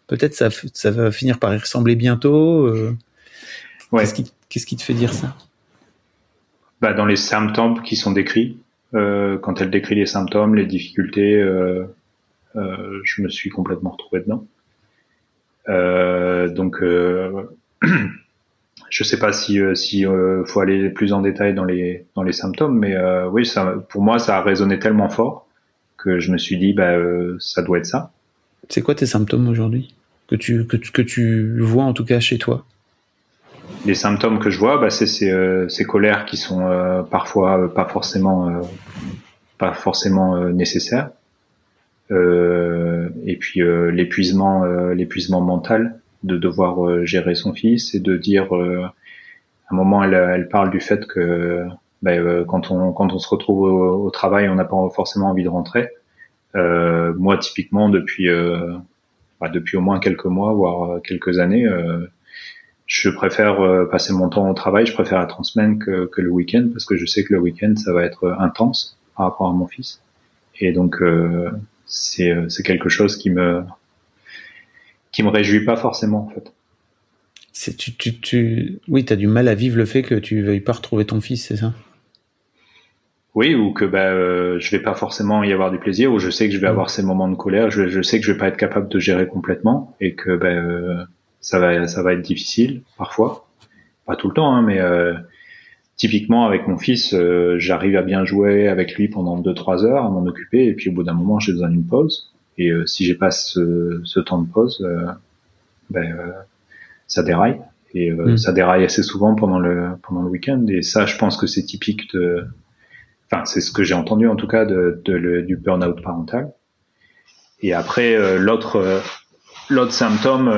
peut-être ça va finir par y ressembler bientôt. Ouais. Qu'est-ce qui te fait dire ça? Dans les symptômes qui sont décrits, quand elle décrit les symptômes, les difficultés, je me suis complètement retrouvé dedans. Donc je sais pas si faut aller plus en détail dans les symptômes, mais oui, ça, pour moi, ça a résonné tellement fort que je me suis dit, ça doit être ça. C'est quoi tes symptômes aujourd'hui que tu vois, en tout cas chez toi? Les symptômes que je vois, c'est ces colères qui sont parfois pas forcément nécessaires, et puis l'épuisement mental de devoir gérer son fils, et de dire à un moment elle parle du fait que quand on se retrouve au travail, on n'a pas forcément envie de rentrer. Moi typiquement depuis au moins quelques mois, voire quelques années, je préfère passer mon temps au travail, je préfère être en semaine que le week-end, parce que je sais que le week-end ça va être intense par rapport à mon fils, et donc c'est quelque chose qui me réjouit pas forcément, en fait. Oui, t'as du mal à vivre le fait que tu veuilles pas retrouver ton fils, c'est ça? Oui, ou que je vais pas forcément y avoir du plaisir, ou je sais que je vais avoir ces moments de colère, je sais que je vais pas être capable de gérer complètement, et que ça va être difficile parfois, pas tout le temps, mais typiquement avec mon fils, j'arrive à bien jouer avec lui pendant 2-3 heures, à m'en occuper, et puis au bout d'un moment j'ai besoin d'une pause, Et si j'ai pas ce temps de pause, ça déraille. Et ça déraille assez souvent pendant le week-end. Et ça, je pense que c'est typique enfin, c'est ce que j'ai entendu en tout cas du burn-out parental. Et après, l'autre symptôme,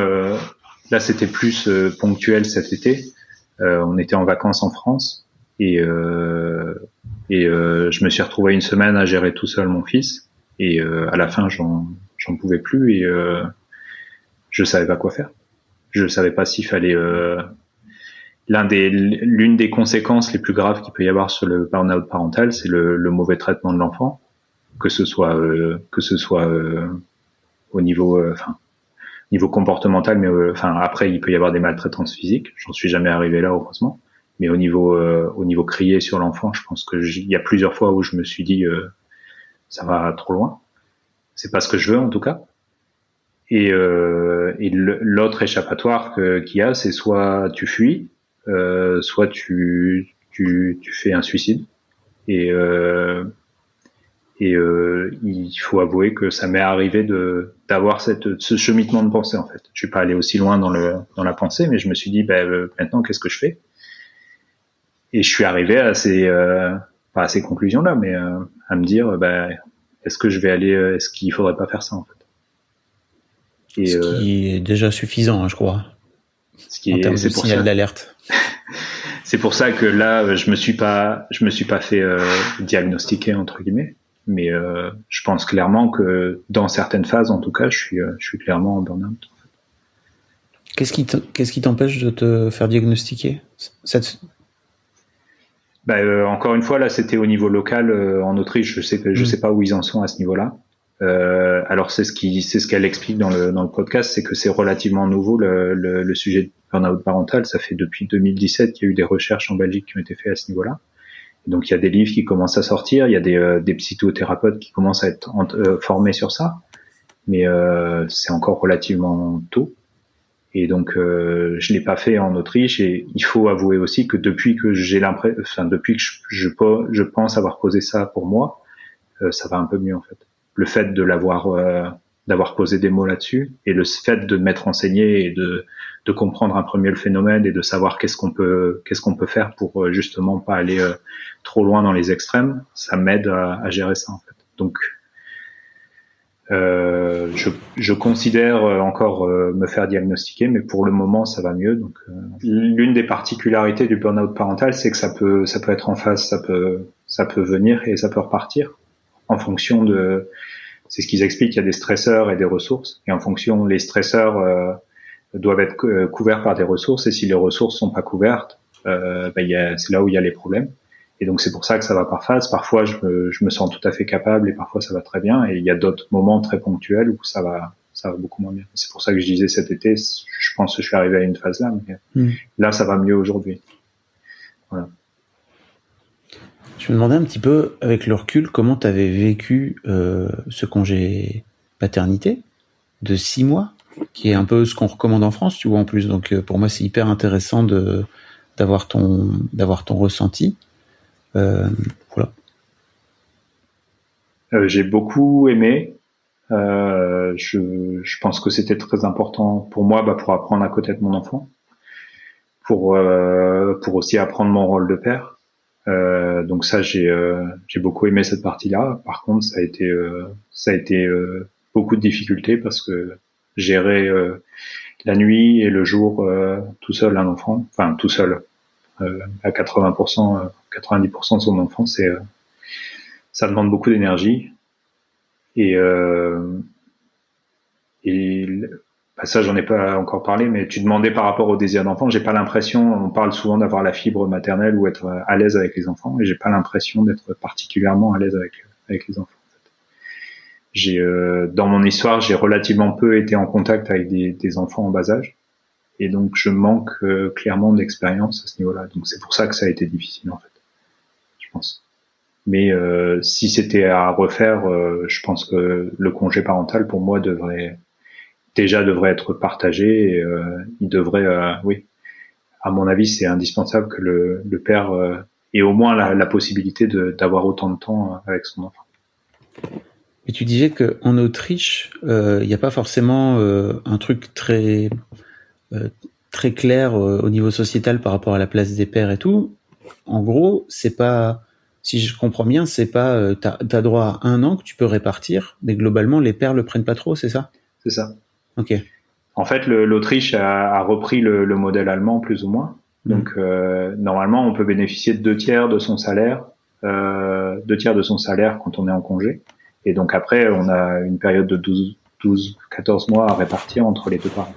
là, c'était plus ponctuel cet été. On était en vacances en France et je me suis retrouvé une semaine à gérer tout seul mon fils. Et à la fin, j'en pouvais plus et je savais pas quoi faire. Je savais pas s'il fallait. L'une des conséquences les plus graves qu'il peut y avoir sur le burn-out parental, c'est le mauvais traitement de l'enfant, que ce soit au niveau comportemental, mais après il peut y avoir des maltraitances physiques. J'en suis jamais arrivé là, heureusement. Mais au niveau crier sur l'enfant, je pense que il y a plusieurs fois où je me suis dit ça va trop loin. C'est pas ce que je veux en tout cas. Et l'autre échappatoire qu'il y a, c'est soit tu fuis, soit tu fais un suicide. Et il faut avouer que ça m'est arrivé d'avoir ce cheminement de pensée en fait. Je suis pas allé aussi loin dans la pensée, mais je me suis dit maintenant qu'est-ce que je fais? Et je suis arrivé à pas à ces conclusions-là, mais à me dire est-ce que je vais aller, est-ce qu'il faudrait pas faire ça en fait? Et ce qui est déjà suffisant, je crois. En termes de signal d'alerte. C'est pour ça que là, je me suis pas fait diagnostiquer entre guillemets, mais je pense clairement que dans certaines phases, en tout cas, je suis clairement en burn-out. Qu'est-ce qui t'empêche de te faire diagnostiquer? Encore une fois, là, c'était au niveau local en Autriche. Je sais pas où ils en sont à ce niveau-là. Alors c'est ce qu'elle explique dans le podcast, c'est que c'est relativement nouveau le sujet de burn-out parental. Ça fait depuis 2017 qu'il y a eu des recherches en Belgique qui ont été faites à ce niveau-là. Et donc il y a des livres qui commencent à sortir, il y a des psychothérapeutes qui commencent à être formés sur ça, mais c'est encore relativement tôt. Et donc je l'ai pas fait en Autriche. Et il faut avouer aussi que depuis que depuis que je pense avoir posé ça pour moi, ça va un peu mieux en fait. Le fait de d'avoir posé des mots là-dessus et le fait de m'être renseigné et de comprendre un peu mieux le phénomène et de savoir qu'est-ce qu'on peut faire pour justement pas aller trop loin dans les extrêmes, ça m'aide à gérer ça en fait. Donc je considère encore me faire diagnostiquer, mais pour le moment ça va mieux. Donc l'une des particularités du burn-out parental, c'est que ça peut être en phase, ça peut venir et ça peut repartir en fonction c'est ce qu'ils expliquent, il y a des stresseurs et des ressources, et en fonction, les stresseurs doivent être couverts par des ressources, et si les ressources sont pas couvertes, c'est là où il y a les problèmes. Et donc c'est pour ça que ça va par phase. Parfois je me sens tout à fait capable, et parfois ça va très bien, et il y a d'autres moments très ponctuels où ça va beaucoup moins bien. C'est pour ça que je disais cet été, je pense que je suis arrivé à une phase là, mais là ça va mieux aujourd'hui. Voilà. Je me demandais un petit peu, avec le recul, comment tu avais vécu ce congé paternité de 6 mois, qui est un peu ce qu'on recommande en France, tu vois, en plus. Donc pour moi, c'est hyper intéressant d'avoir ton ressenti. Voilà. J'ai beaucoup aimé. Je pense que c'était très important pour moi, pour apprendre à côté de mon enfant, pour aussi apprendre mon rôle de père. Donc ça, j'ai beaucoup aimé cette partie-là. Par contre, ça a été beaucoup de difficultés parce que gérer la nuit et le jour tout seul un enfant, enfin tout seul à 80%, 90% de son enfant, ça demande beaucoup d'énergie et ça, j'en ai pas encore parlé, mais tu demandais par rapport au désir d'enfant. J'ai pas l'impression, on parle souvent d'avoir la fibre maternelle ou être à l'aise avec les enfants, et j'ai pas l'impression d'être particulièrement à l'aise avec les enfants. En fait. Dans mon histoire, j'ai relativement peu été en contact avec des enfants en bas âge, et donc je manque clairement d'expérience à ce niveau-là. Donc c'est pour ça que ça a été difficile en fait, je pense. Mais si c'était à refaire, je pense que le congé parental pour moi devrait être partagé. Et, il devrait, oui, à mon avis, c'est indispensable que le père ait au moins la possibilité d'avoir autant de temps avec son enfant. Et tu disais qu'en Autriche, il n'y a pas forcément un truc très clair au niveau sociétal par rapport à la place des pères et tout. En gros, c'est pas, si je comprends bien, c'est pas, t'as droit à 1 an que tu peux répartir, mais globalement, les pères le prennent pas trop, c'est ça? C'est ça. Ok. En fait, l'Autriche a repris le modèle allemand plus ou moins. Donc normalement, on peut bénéficier de 2/3 de son salaire, 2/3 de son salaire quand on est en congé. Et donc après, on a une période de 14 mois à répartir entre les 2 parents.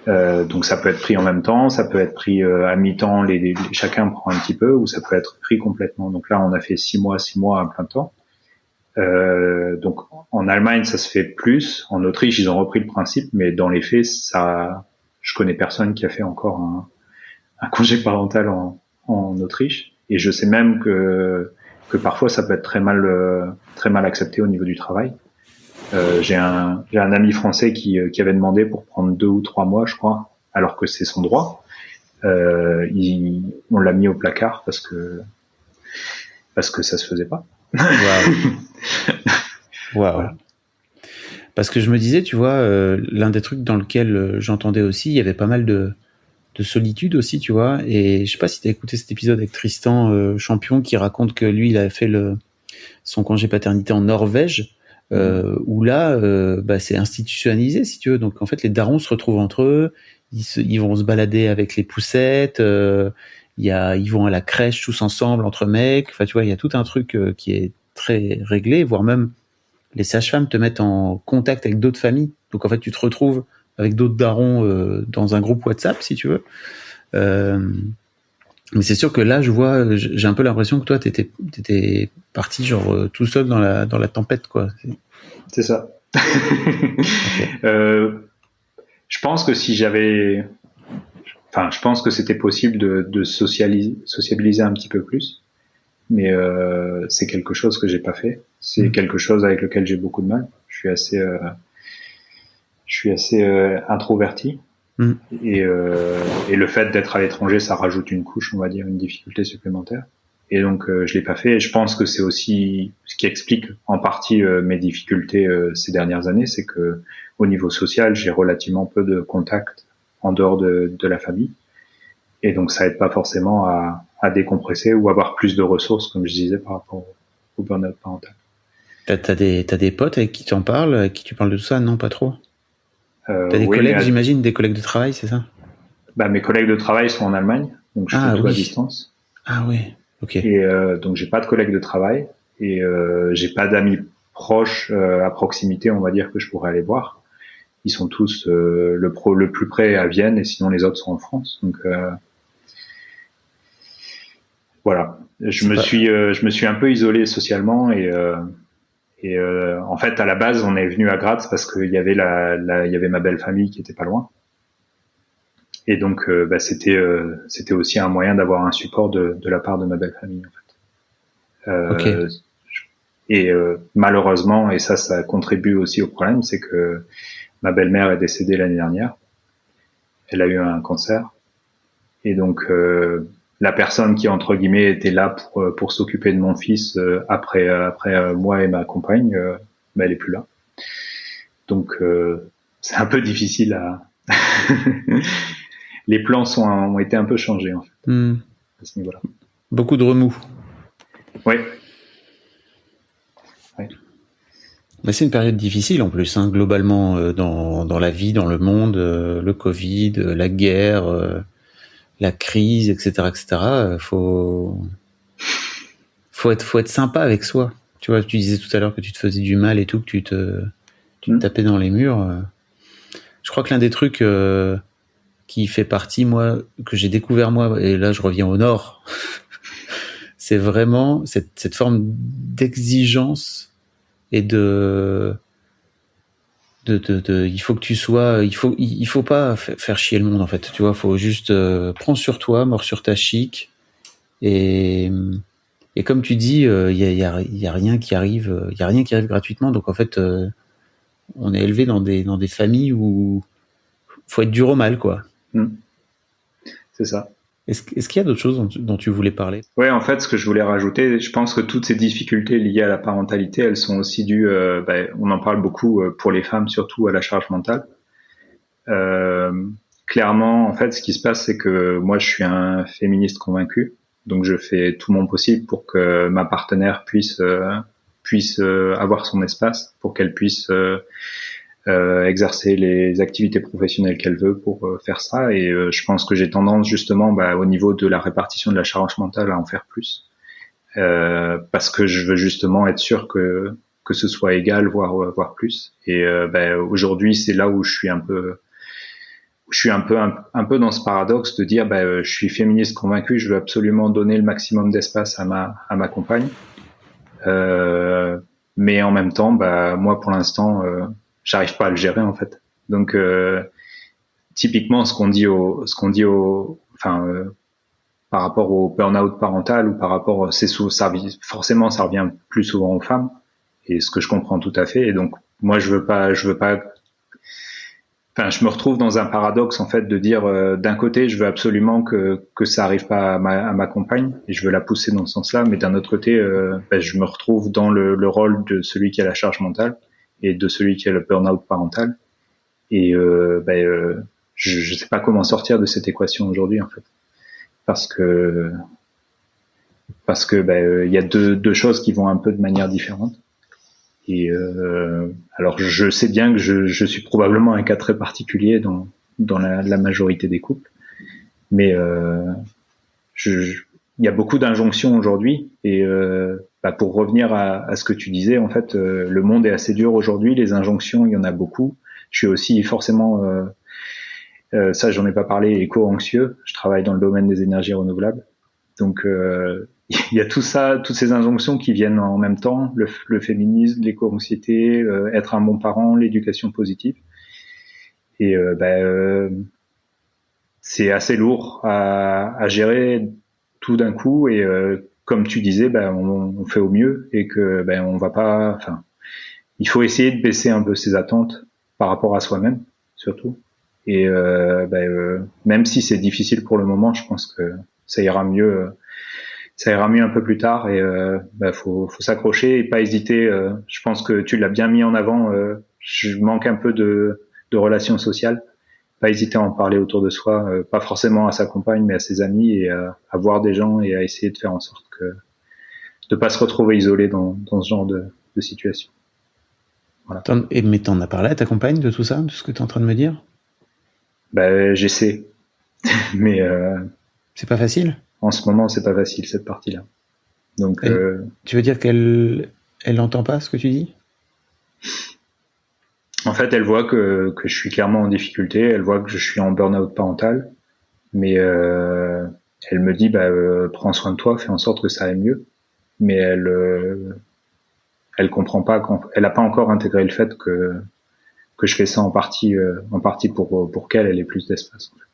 Donc ça peut être pris en même temps, ça peut être pris à mi-temps, chacun prend un petit peu, ou ça peut être pris complètement. Donc là, on a fait 6 mois à plein temps. Donc en Allemagne, ça se fait plus. En Autriche, ils ont repris le principe, mais dans les faits, je connais personne qui a fait encore un congé parental en Autriche. Et je sais même que parfois ça peut être très mal accepté au niveau du travail. J'ai un ami français qui avait demandé pour prendre 2 ou 3 mois, je crois, alors que c'est son droit. On l'a mis au placard parce que ça se faisait pas. Waouh. Wow. Parce que je me disais, tu vois, l'un des trucs dans lequel j'entendais aussi, il y avait pas mal de solitude aussi, tu vois. Et je sais pas si t'as écouté cet épisode avec Tristan Champion qui raconte que lui, il avait fait son congé paternité en Norvège. Où là, c'est institutionnalisé, si tu veux. Donc en fait, les darons se retrouvent entre eux, ils vont se balader avec les poussettes, ils vont à la crèche tous ensemble entre mecs. Enfin, tu vois, il y a tout un truc qui est très réglé, voire même les sages-femmes te mettent en contact avec d'autres familles. Donc en fait, tu te retrouves avec d'autres darons dans un groupe WhatsApp, si tu veux. Mais c'est sûr que là, j'ai un peu l'impression que toi, t'étais parti genre tout seul dans la tempête, quoi. C'est ça. Okay. Je pense que je pense que c'était possible de sociabiliser un petit peu plus, mais c'est quelque chose que j'ai pas fait. C'est quelque chose avec lequel j'ai beaucoup de mal. Je suis assez introverti. Et le fait d'être à l'étranger, ça rajoute une couche, on va dire, une difficulté supplémentaire. Et donc, je l'ai pas fait. Et je pense que c'est aussi ce qui explique en partie mes difficultés ces dernières années, c'est que au niveau social, j'ai relativement peu de contacts en dehors de la famille. Et donc, ça aide pas forcément à décompresser ou avoir plus de ressources, comme je disais, par rapport au burn-out parental. T'as des potes avec qui tu en parles, avec qui tu parles de tout ça? Non, pas trop. T'as des collègues, j'imagine, des collègues de travail, c'est ça? Mes collègues de travail sont en Allemagne, donc je fais tout à distance. Ah oui, ok. Et donc j'ai pas de collègues de travail et j'ai pas d'amis proches à proximité, on va dire, que je pourrais aller voir. Ils sont tous le plus près à Vienne et sinon les autres sont en France. Donc voilà, je me suis un peu isolé socialement et en fait, à la base, on est venu à Graz parce qu'il y avait il y avait ma belle famille qui était pas loin. Et donc, c'était aussi un moyen d'avoir un support de la part de ma belle famille, en fait. Okay. Et malheureusement, et ça contribue aussi au problème, c'est que ma belle-mère est décédée l'année dernière. Elle a eu un cancer. Et donc, la personne qui, entre guillemets, était là pour s'occuper de mon fils après moi et ma compagne, elle est plus là. Donc c'est un peu difficile à les plans ont été un peu changés en fait à ce niveau-là. Beaucoup de remous. Oui. Mais c'est une période difficile en plus, hein, globalement dans la vie, dans le monde, le Covid, la guerre. La crise, etc., faut être sympa avec soi. Tu vois, tu disais tout à l'heure que tu te faisais du mal et tout, que tu te tapais dans les murs. Je crois que l'un des trucs qui fait partie, moi, que j'ai découvert moi, et là je reviens au Nord, c'est vraiment cette forme d'exigence et il faut que tu sois, il faut pas faire chier le monde en fait, tu vois, faut juste prendre sur toi, mors sur ta chic et comme tu dis, il y a rien qui arrive, gratuitement, donc en fait on est élevé dans des familles où faut être dur au mal, quoi. C'est ça. Est-ce qu'il y a d'autres choses dont tu voulais parler? Ouais, en fait, ce que je voulais rajouter, je pense que toutes ces difficultés liées à la parentalité, elles sont aussi dues, on en parle beaucoup pour les femmes, surtout à la charge mentale. Clairement, en fait, ce qui se passe, c'est que moi, je suis un féministe convaincu, donc je fais tout mon possible pour que ma partenaire puisse avoir son espace, pour qu'elle puisse exercer les activités professionnelles qu'elle veut pour faire ça. Et je pense que j'ai tendance justement, au niveau de la répartition de la charge mentale, à en faire plus, parce que je veux justement être sûr que ce soit égal, voire plus. Et aujourd'hui, c'est là où je suis un peu dans ce paradoxe de dire je suis féministe convaincu, je veux absolument donner le maximum d'espace à ma compagne, mais en même temps moi pour l'instant j'arrive pas à le gérer en fait. Donc typiquement ce qu'on dit par rapport au burn-out parental ou par rapport forcément ça revient plus souvent aux femmes, et ce que je comprends tout à fait. Et donc moi je veux pas je me retrouve dans un paradoxe en fait de dire d'un côté je veux absolument que ça arrive pas à ma compagne et je veux la pousser dans ce sens-là, mais d'un autre côté je me retrouve dans le rôle de celui qui a la charge mentale et de celui qui a le burn-out parental, et je sais pas comment sortir de cette équation aujourd'hui en fait, parce que il y a deux choses qui vont un peu de manière différente. Et alors je sais bien que je suis probablement un cas très particulier dans la majorité des couples, mais il y a beaucoup d'injonctions aujourd'hui, et pour revenir à ce que tu disais, en fait le monde est assez dur aujourd'hui, les injonctions il y en a beaucoup. Je suis aussi forcément ça j'en ai pas parlé, éco-anxieux. Je travaille dans le domaine des énergies renouvelables, donc il y a tout ça, toutes ces injonctions qui viennent en même temps, le féminisme, l'éco-anxiété, être un bon parent, l'éducation positive. Et c'est assez lourd à gérer tout d'un coup, et comme tu disais, on fait au mieux, et que on va pas, il faut essayer de baisser un peu ses attentes par rapport à soi-même surtout. Et même si c'est difficile pour le moment, je pense que ça ira mieux un peu plus tard, et faut s'accrocher et pas hésiter. Je pense que tu l'as bien mis en avant. Je manque un peu de relations sociales. Pas hésiter à en parler autour de soi, pas forcément à sa compagne, mais à ses amis, et à voir des gens, et à essayer de faire en sorte de pas se retrouver isolé dans ce genre de situation. Voilà. Mais t'en as parlé à ta compagne de tout ça, de ce que t'es en train de me dire? J'essaie, mais c'est pas facile. En ce moment, c'est pas facile, cette partie-là. Donc, tu veux dire qu'elle n'entend pas ce que tu dis? En fait, elle voit que je suis clairement en difficulté, elle voit que je suis en burn-out parental, mais elle me dit prends soin de toi, fais en sorte que ça aille mieux. Mais elle comprend pas, elle a pas encore intégré le fait que je fais ça en partie pour qu'elle ait plus d'espace. En fait.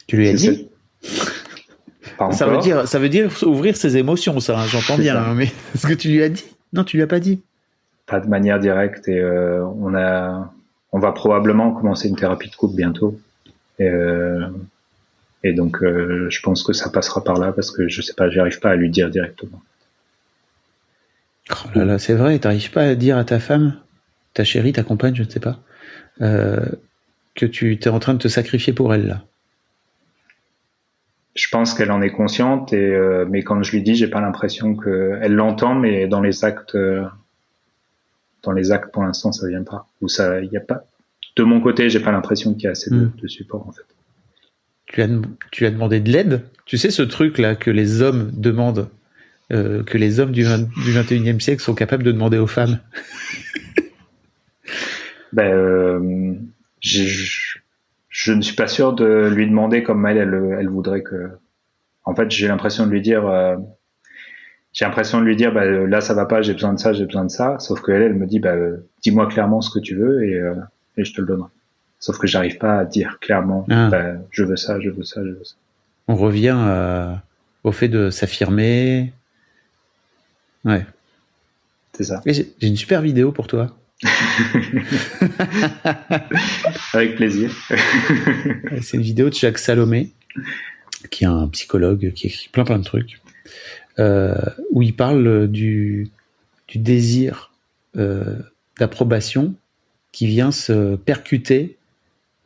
Tu lui as dit? Ça veut dire ouvrir ses émotions, ça, hein, j'entends bien, hein, mais est-ce que tu lui as dit? Non, tu lui as pas dit. Pas de manière directe, et on va probablement commencer une thérapie de couple bientôt, et donc je pense que ça passera par là, parce que je sais pas, j'arrive pas à lui dire directement. Oh là là, c'est vrai, t'arrives pas à dire à ta femme, ta chérie, ta compagne, je ne sais pas, que tu es en train de te sacrifier pour elle là? Je pense qu'elle en est consciente, mais quand je lui dis, j'ai pas l'impression qu'elle l'entend, mais dans les actes pour l'instant, ça vient pas. Ou ça, il y a pas. De mon côté, j'ai pas l'impression qu'il y a assez de support en fait. Tu as demandé de l'aide? Tu sais ce truc là que les hommes demandent, que les hommes du 21e siècle sont capables de demander aux femmes. Je ne suis pas sûr de lui demander comme elle voudrait que. En fait, j'ai l'impression de lui dire, là ça va pas, j'ai besoin de ça. Sauf que elle me dit, dis-moi clairement ce que tu veux, et je te le donnerai. Sauf que j'arrive pas à dire clairement, je veux ça. On revient au fait de s'affirmer. Ouais. C'est ça. Et j'ai une super vidéo pour toi. Avec plaisir. C'est une vidéo de Jacques Salomé. qui est un psychologue qui écrit plein de trucs, où il parle du désir d'approbation qui vient se percuter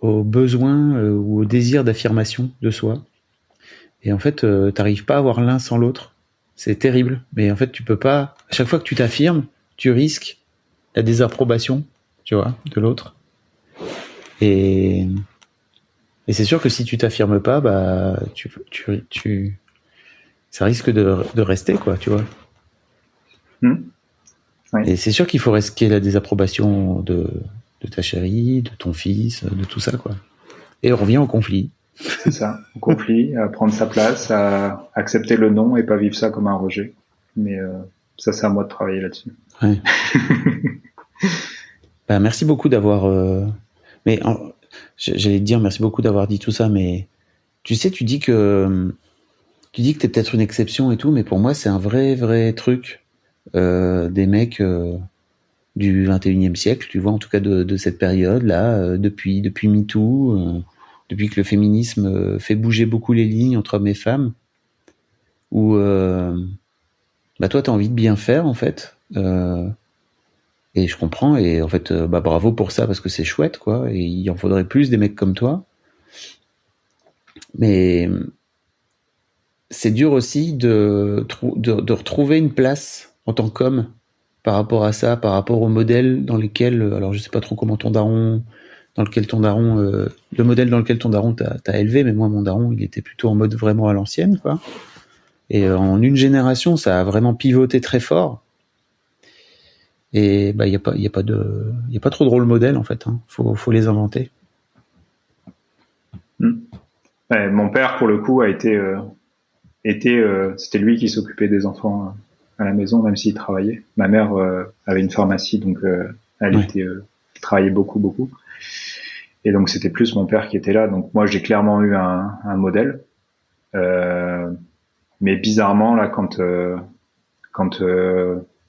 aux besoins ou au désir d'affirmation de soi. Et en fait, t'arrives pas à avoir l'un sans l'autre. C'est terrible. Mais en fait, tu peux pas. À chaque fois que tu t'affirmes, tu risques la désapprobation, tu vois, de l'autre. Et c'est sûr que si tu t'affirmes pas, bah, ça risque de rester, quoi, tu vois. Oui. Et c'est sûr qu'il faut risquer la désapprobation de ta chérie, de ton fils, de tout ça, quoi. Et on revient au conflit. C'est ça, au conflit, à prendre sa place, à accepter le non et pas vivre ça comme un rejet. Mais ça, c'est à moi de travailler là-dessus. Ouais. Bah, merci beaucoup d'avoir... j'allais te dire merci beaucoup d'avoir dit tout ça, mais tu sais, tu dis que t'es peut-être une exception et tout, mais pour moi, c'est un vrai truc des mecs du 21e siècle, tu vois, en tout cas de cette période-là, depuis MeToo, depuis que le féminisme fait bouger beaucoup les lignes entre hommes et femmes, où bah toi, t'as envie de bien faire, en fait, et je comprends, et en fait, bah bravo pour ça, parce que c'est chouette, quoi, et il en faudrait plus des mecs comme toi. Mais c'est dur aussi de retrouver une place en tant qu'homme par rapport à ça, par rapport au modèle dans lesquels, alors je sais pas trop comment le modèle dans lequel ton daron t'a élevé, mais moi mon daron il était plutôt en mode vraiment à l'ancienne, quoi. Et en une génération ça a vraiment pivoté très fort. Et bah y a pas trop de rôle modèle en fait, hein. Faut les inventer. Ouais, mon père pour le coup a été c'était lui qui s'occupait des enfants à la maison, même s'il travaillait. Ma mère avait une pharmacie, donc elle travaillait beaucoup. Et donc c'était plus mon père qui était là. Donc moi j'ai clairement eu un modèle. Mais bizarrement là, quand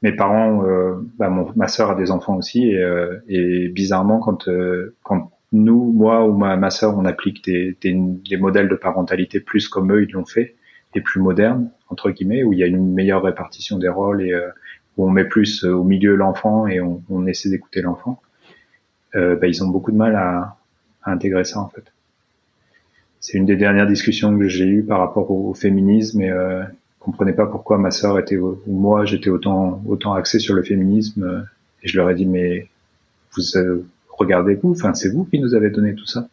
mes parents, ma sœur a des enfants aussi, et bizarrement quand nous, moi ou ma sœur, on applique des modèles de parentalité plus comme eux ils l'ont fait, et plus modernes entre guillemets, où il y a une meilleure répartition des rôles et où on met plus au milieu l'enfant et on essaie d'écouter l'enfant. Ils ont beaucoup de mal à intégrer ça en fait. C'est une des dernières discussions que j'ai eues par rapport au féminisme, et comprenais pas pourquoi ma sœur était ou moi j'étais autant axé sur le féminisme, et je leur ai dit mais vous regardez-vous, enfin c'est vous qui nous avez donné tout ça,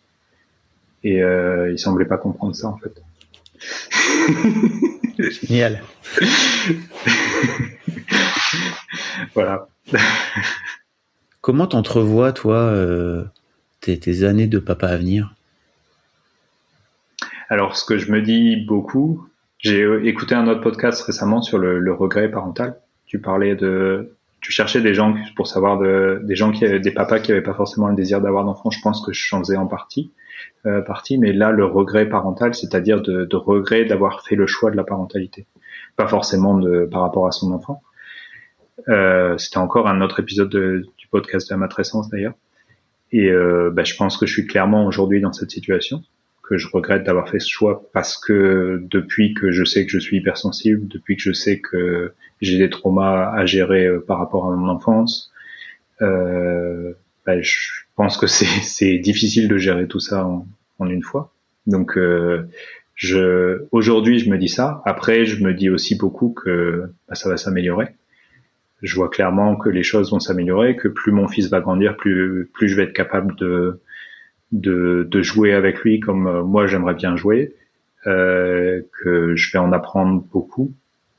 et ils semblaient pas comprendre ça en fait. Génial. Voilà. Comment t'entrevois toi tes années de papa à venir? Alors, ce que je me dis beaucoup, j'ai écouté un autre podcast récemment sur le regret parental. Tu cherchais des gens pour savoir des papas qui avaient pas forcément le désir d'avoir d'enfants. Je pense que j'en faisais en partie, mais là, le regret parental, c'est-à-dire de regret d'avoir fait le choix de la parentalité. Pas forcément par rapport à son enfant. C'était encore un autre épisode du podcast de la matrescence d'ailleurs. Et je pense que je suis clairement aujourd'hui dans cette situation, que je regrette d'avoir fait ce choix, parce que depuis que je sais que je suis hypersensible, depuis que je sais que j'ai des traumas à gérer par rapport à mon enfance, je pense que c'est difficile de gérer tout ça en une fois. Donc aujourd'hui je me dis ça. Après je me dis aussi beaucoup que ça va s'améliorer. Je vois clairement que les choses vont s'améliorer, que plus mon fils va grandir, plus je vais être capable de jouer avec lui comme moi j'aimerais bien jouer, que je vais en apprendre beaucoup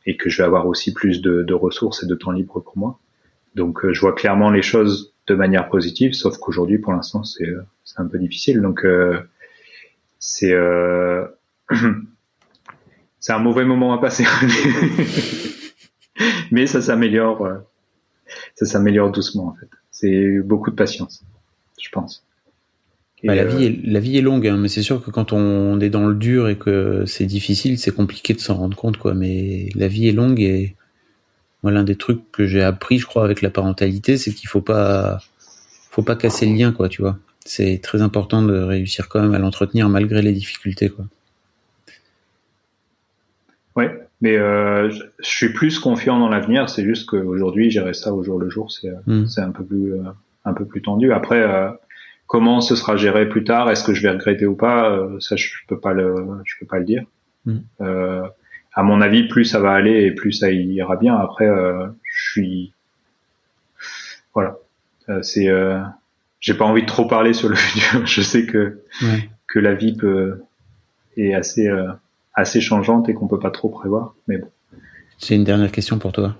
et que je vais avoir aussi plus de ressources et de temps libre pour moi. Donc je vois clairement les choses de manière positive, sauf qu'aujourd'hui pour l'instant c'est un peu difficile. Donc c'est un mauvais moment à passer. Mais ça s'améliore doucement en fait. C'est beaucoup de patience, je pense. Et la vie est longue, hein, mais c'est sûr que quand on est dans le dur et que c'est difficile, c'est compliqué de s'en rendre compte, quoi. Mais la vie est longue, et moi, l'un des trucs que j'ai appris, je crois, avec la parentalité, c'est qu'il faut pas casser le lien, quoi, tu vois. C'est très important de réussir quand même à l'entretenir malgré les difficultés, quoi. Mais je suis plus confiant dans l'avenir. C'est juste qu'aujourd'hui, gérer ça au jour le jour, c'est un peu plus tendu. Après, comment ce sera géré plus tard, est-ce que je vais regretter ou pas, ça je peux pas le dire. À mon avis, plus ça va aller et plus ça ira bien. Après, voilà. J'ai pas envie de trop parler sur le futur. Je sais que la vie est assez changeante et qu'on peut pas trop prévoir. Mais bon. C'est une dernière question pour toi.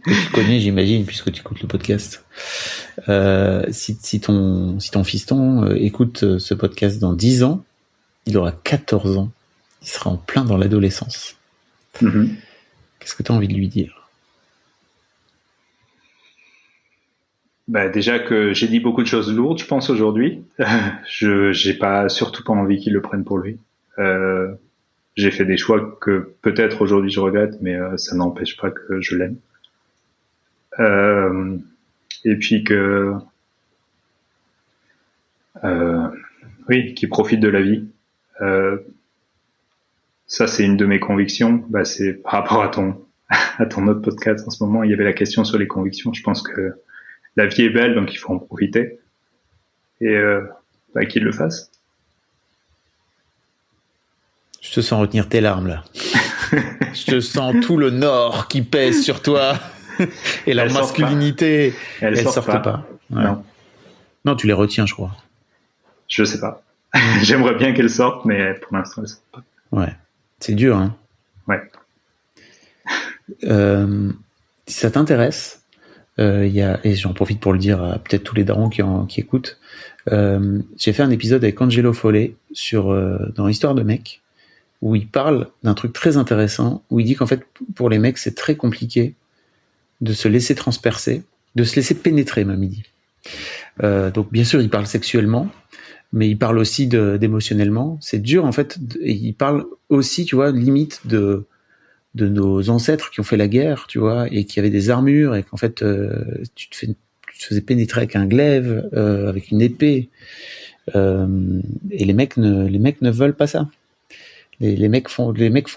Que tu connais, j'imagine, puisque tu écoutes le podcast. Si ton fiston écoute ce podcast dans 10 ans, il aura 14 ans. Il sera en plein dans l'adolescence. Qu'est-ce que tu as envie de lui dire? Bah, déjà que j'ai dit beaucoup de choses lourdes, je pense, aujourd'hui. J'ai surtout pas envie qu'il le prenne pour lui. J'ai fait des choix que peut-être aujourd'hui je regrette, mais ça n'empêche pas que je l'aime. Et puis qu'il profite de la vie. Ça, c'est une de mes convictions. Bah, c'est par rapport à ton autre podcast en ce moment. Il y avait la question sur les convictions. Je pense que la vie est belle, donc il faut en profiter. Et qu'il le fasse. Je te sens retenir tes larmes, là. Je te sens tout le nord qui pèse sur toi. Et la masculinité. Elle sortent pas. Ouais. Non, tu les retiens, je crois. Je sais pas. J'aimerais bien qu'elles sortent, mais pour l'instant, elles sortent pas. Ouais. C'est dur, hein. Ouais. Si ça t'intéresse, et j'en profite pour le dire à peut-être tous les darons qui écoutent, j'ai fait un épisode avec Angelo Follet dans Histoire de mec, où il parle d'un truc très intéressant, où il dit qu'en fait, pour les mecs, c'est très compliqué de se laisser transpercer, de se laisser pénétrer, même, il dit. Donc, bien sûr, il parle sexuellement, mais il parle aussi d'émotionnellement. C'est dur, en fait, et il parle aussi, tu vois, limite de nos ancêtres qui ont fait la guerre, tu vois, et qui avaient des armures, et qu'en fait, tu te faisais pénétrer avec un glaive, avec une épée, et les mecs ne veulent pas ça. Les mecs font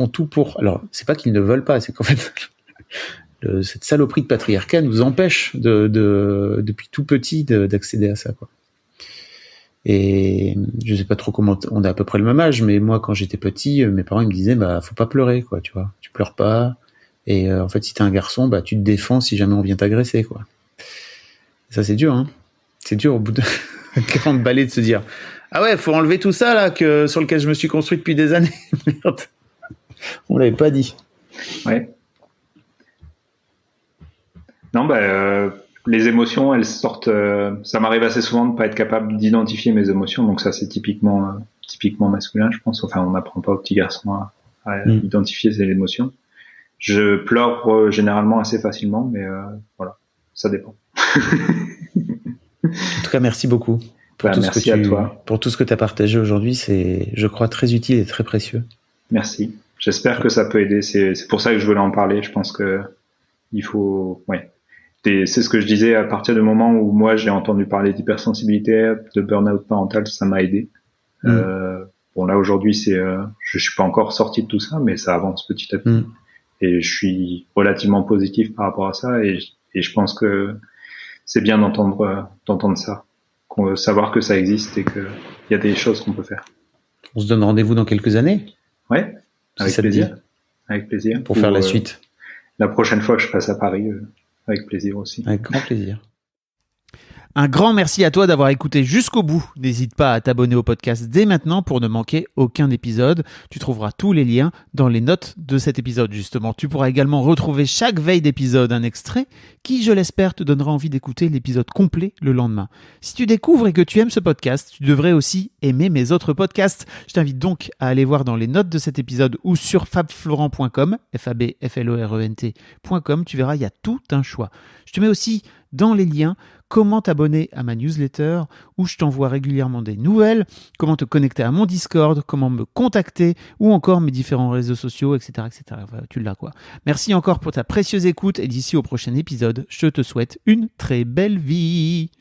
tout pour. Alors, c'est pas qu'ils ne veulent pas, c'est qu'en fait, cette saloperie de patriarcat nous empêche depuis tout petit d'accéder à ça, quoi. Et je sais pas trop comment, on a à peu près le même âge, mais moi, quand j'étais petit, mes parents, ils me disaient, bah, faut pas pleurer, quoi, tu vois. Tu pleures pas. Et, en fait, si t'es un garçon, bah, tu te défends si jamais on vient t'agresser, quoi. Et ça, c'est dur, hein. C'est dur au bout de 40 balais de se dire, ah ouais, faut enlever tout ça, là, sur lequel je me suis construit depuis des années. Merde. On l'avait pas dit. Ouais. Non, les émotions, elles sortent. Ça m'arrive assez souvent de pas être capable d'identifier mes émotions, donc ça, c'est typiquement masculin, je pense. Enfin, on n'apprend pas aux petits garçons à identifier ses émotions. Je pleure généralement assez facilement, mais voilà, ça dépend. En tout cas, merci beaucoup pour merci à toi. Pour tout ce que tu as partagé aujourd'hui. C'est, je crois, très utile et très précieux. Merci. J'espère que ça peut aider. C'est pour ça que je voulais en parler. Je pense que il faut, c'est ce que je disais, à partir du moment où moi j'ai entendu parler d'hypersensibilité, de burn-out parental, ça m'a aidé. Bon, là aujourd'hui, je suis pas encore sorti de tout ça, mais ça avance petit à petit. Et je suis relativement positif par rapport à ça, et je pense que c'est bien d'entendre ça, savoir que ça existe et qu'il y a des choses qu'on peut faire. On se donne rendez-vous dans quelques années? Ouais, avec plaisir. Avec plaisir. Pour faire la suite. La prochaine fois que je passe à Paris, avec plaisir aussi. Avec grand plaisir. Un grand merci à toi d'avoir écouté jusqu'au bout. N'hésite pas à t'abonner au podcast dès maintenant pour ne manquer aucun épisode. Tu trouveras tous les liens dans les notes de cet épisode, justement. Tu pourras également retrouver chaque veille d'épisode un extrait qui, je l'espère, te donnera envie d'écouter l'épisode complet le lendemain. Si tu découvres et que tu aimes ce podcast, tu devrais aussi aimer mes autres podcasts. Je t'invite donc à aller voir dans les notes de cet épisode ou sur fabflorent.com, fabflorent.com. Tu verras, il y a tout un choix. Je te mets aussi dans les liens comment t'abonner à ma newsletter où je t'envoie régulièrement des nouvelles, comment te connecter à mon Discord, comment me contacter ou encore mes différents réseaux sociaux, etc. etc. Enfin, tu l'as quoi. Merci encore pour ta précieuse écoute et d'ici au prochain épisode, je te souhaite une très belle vie.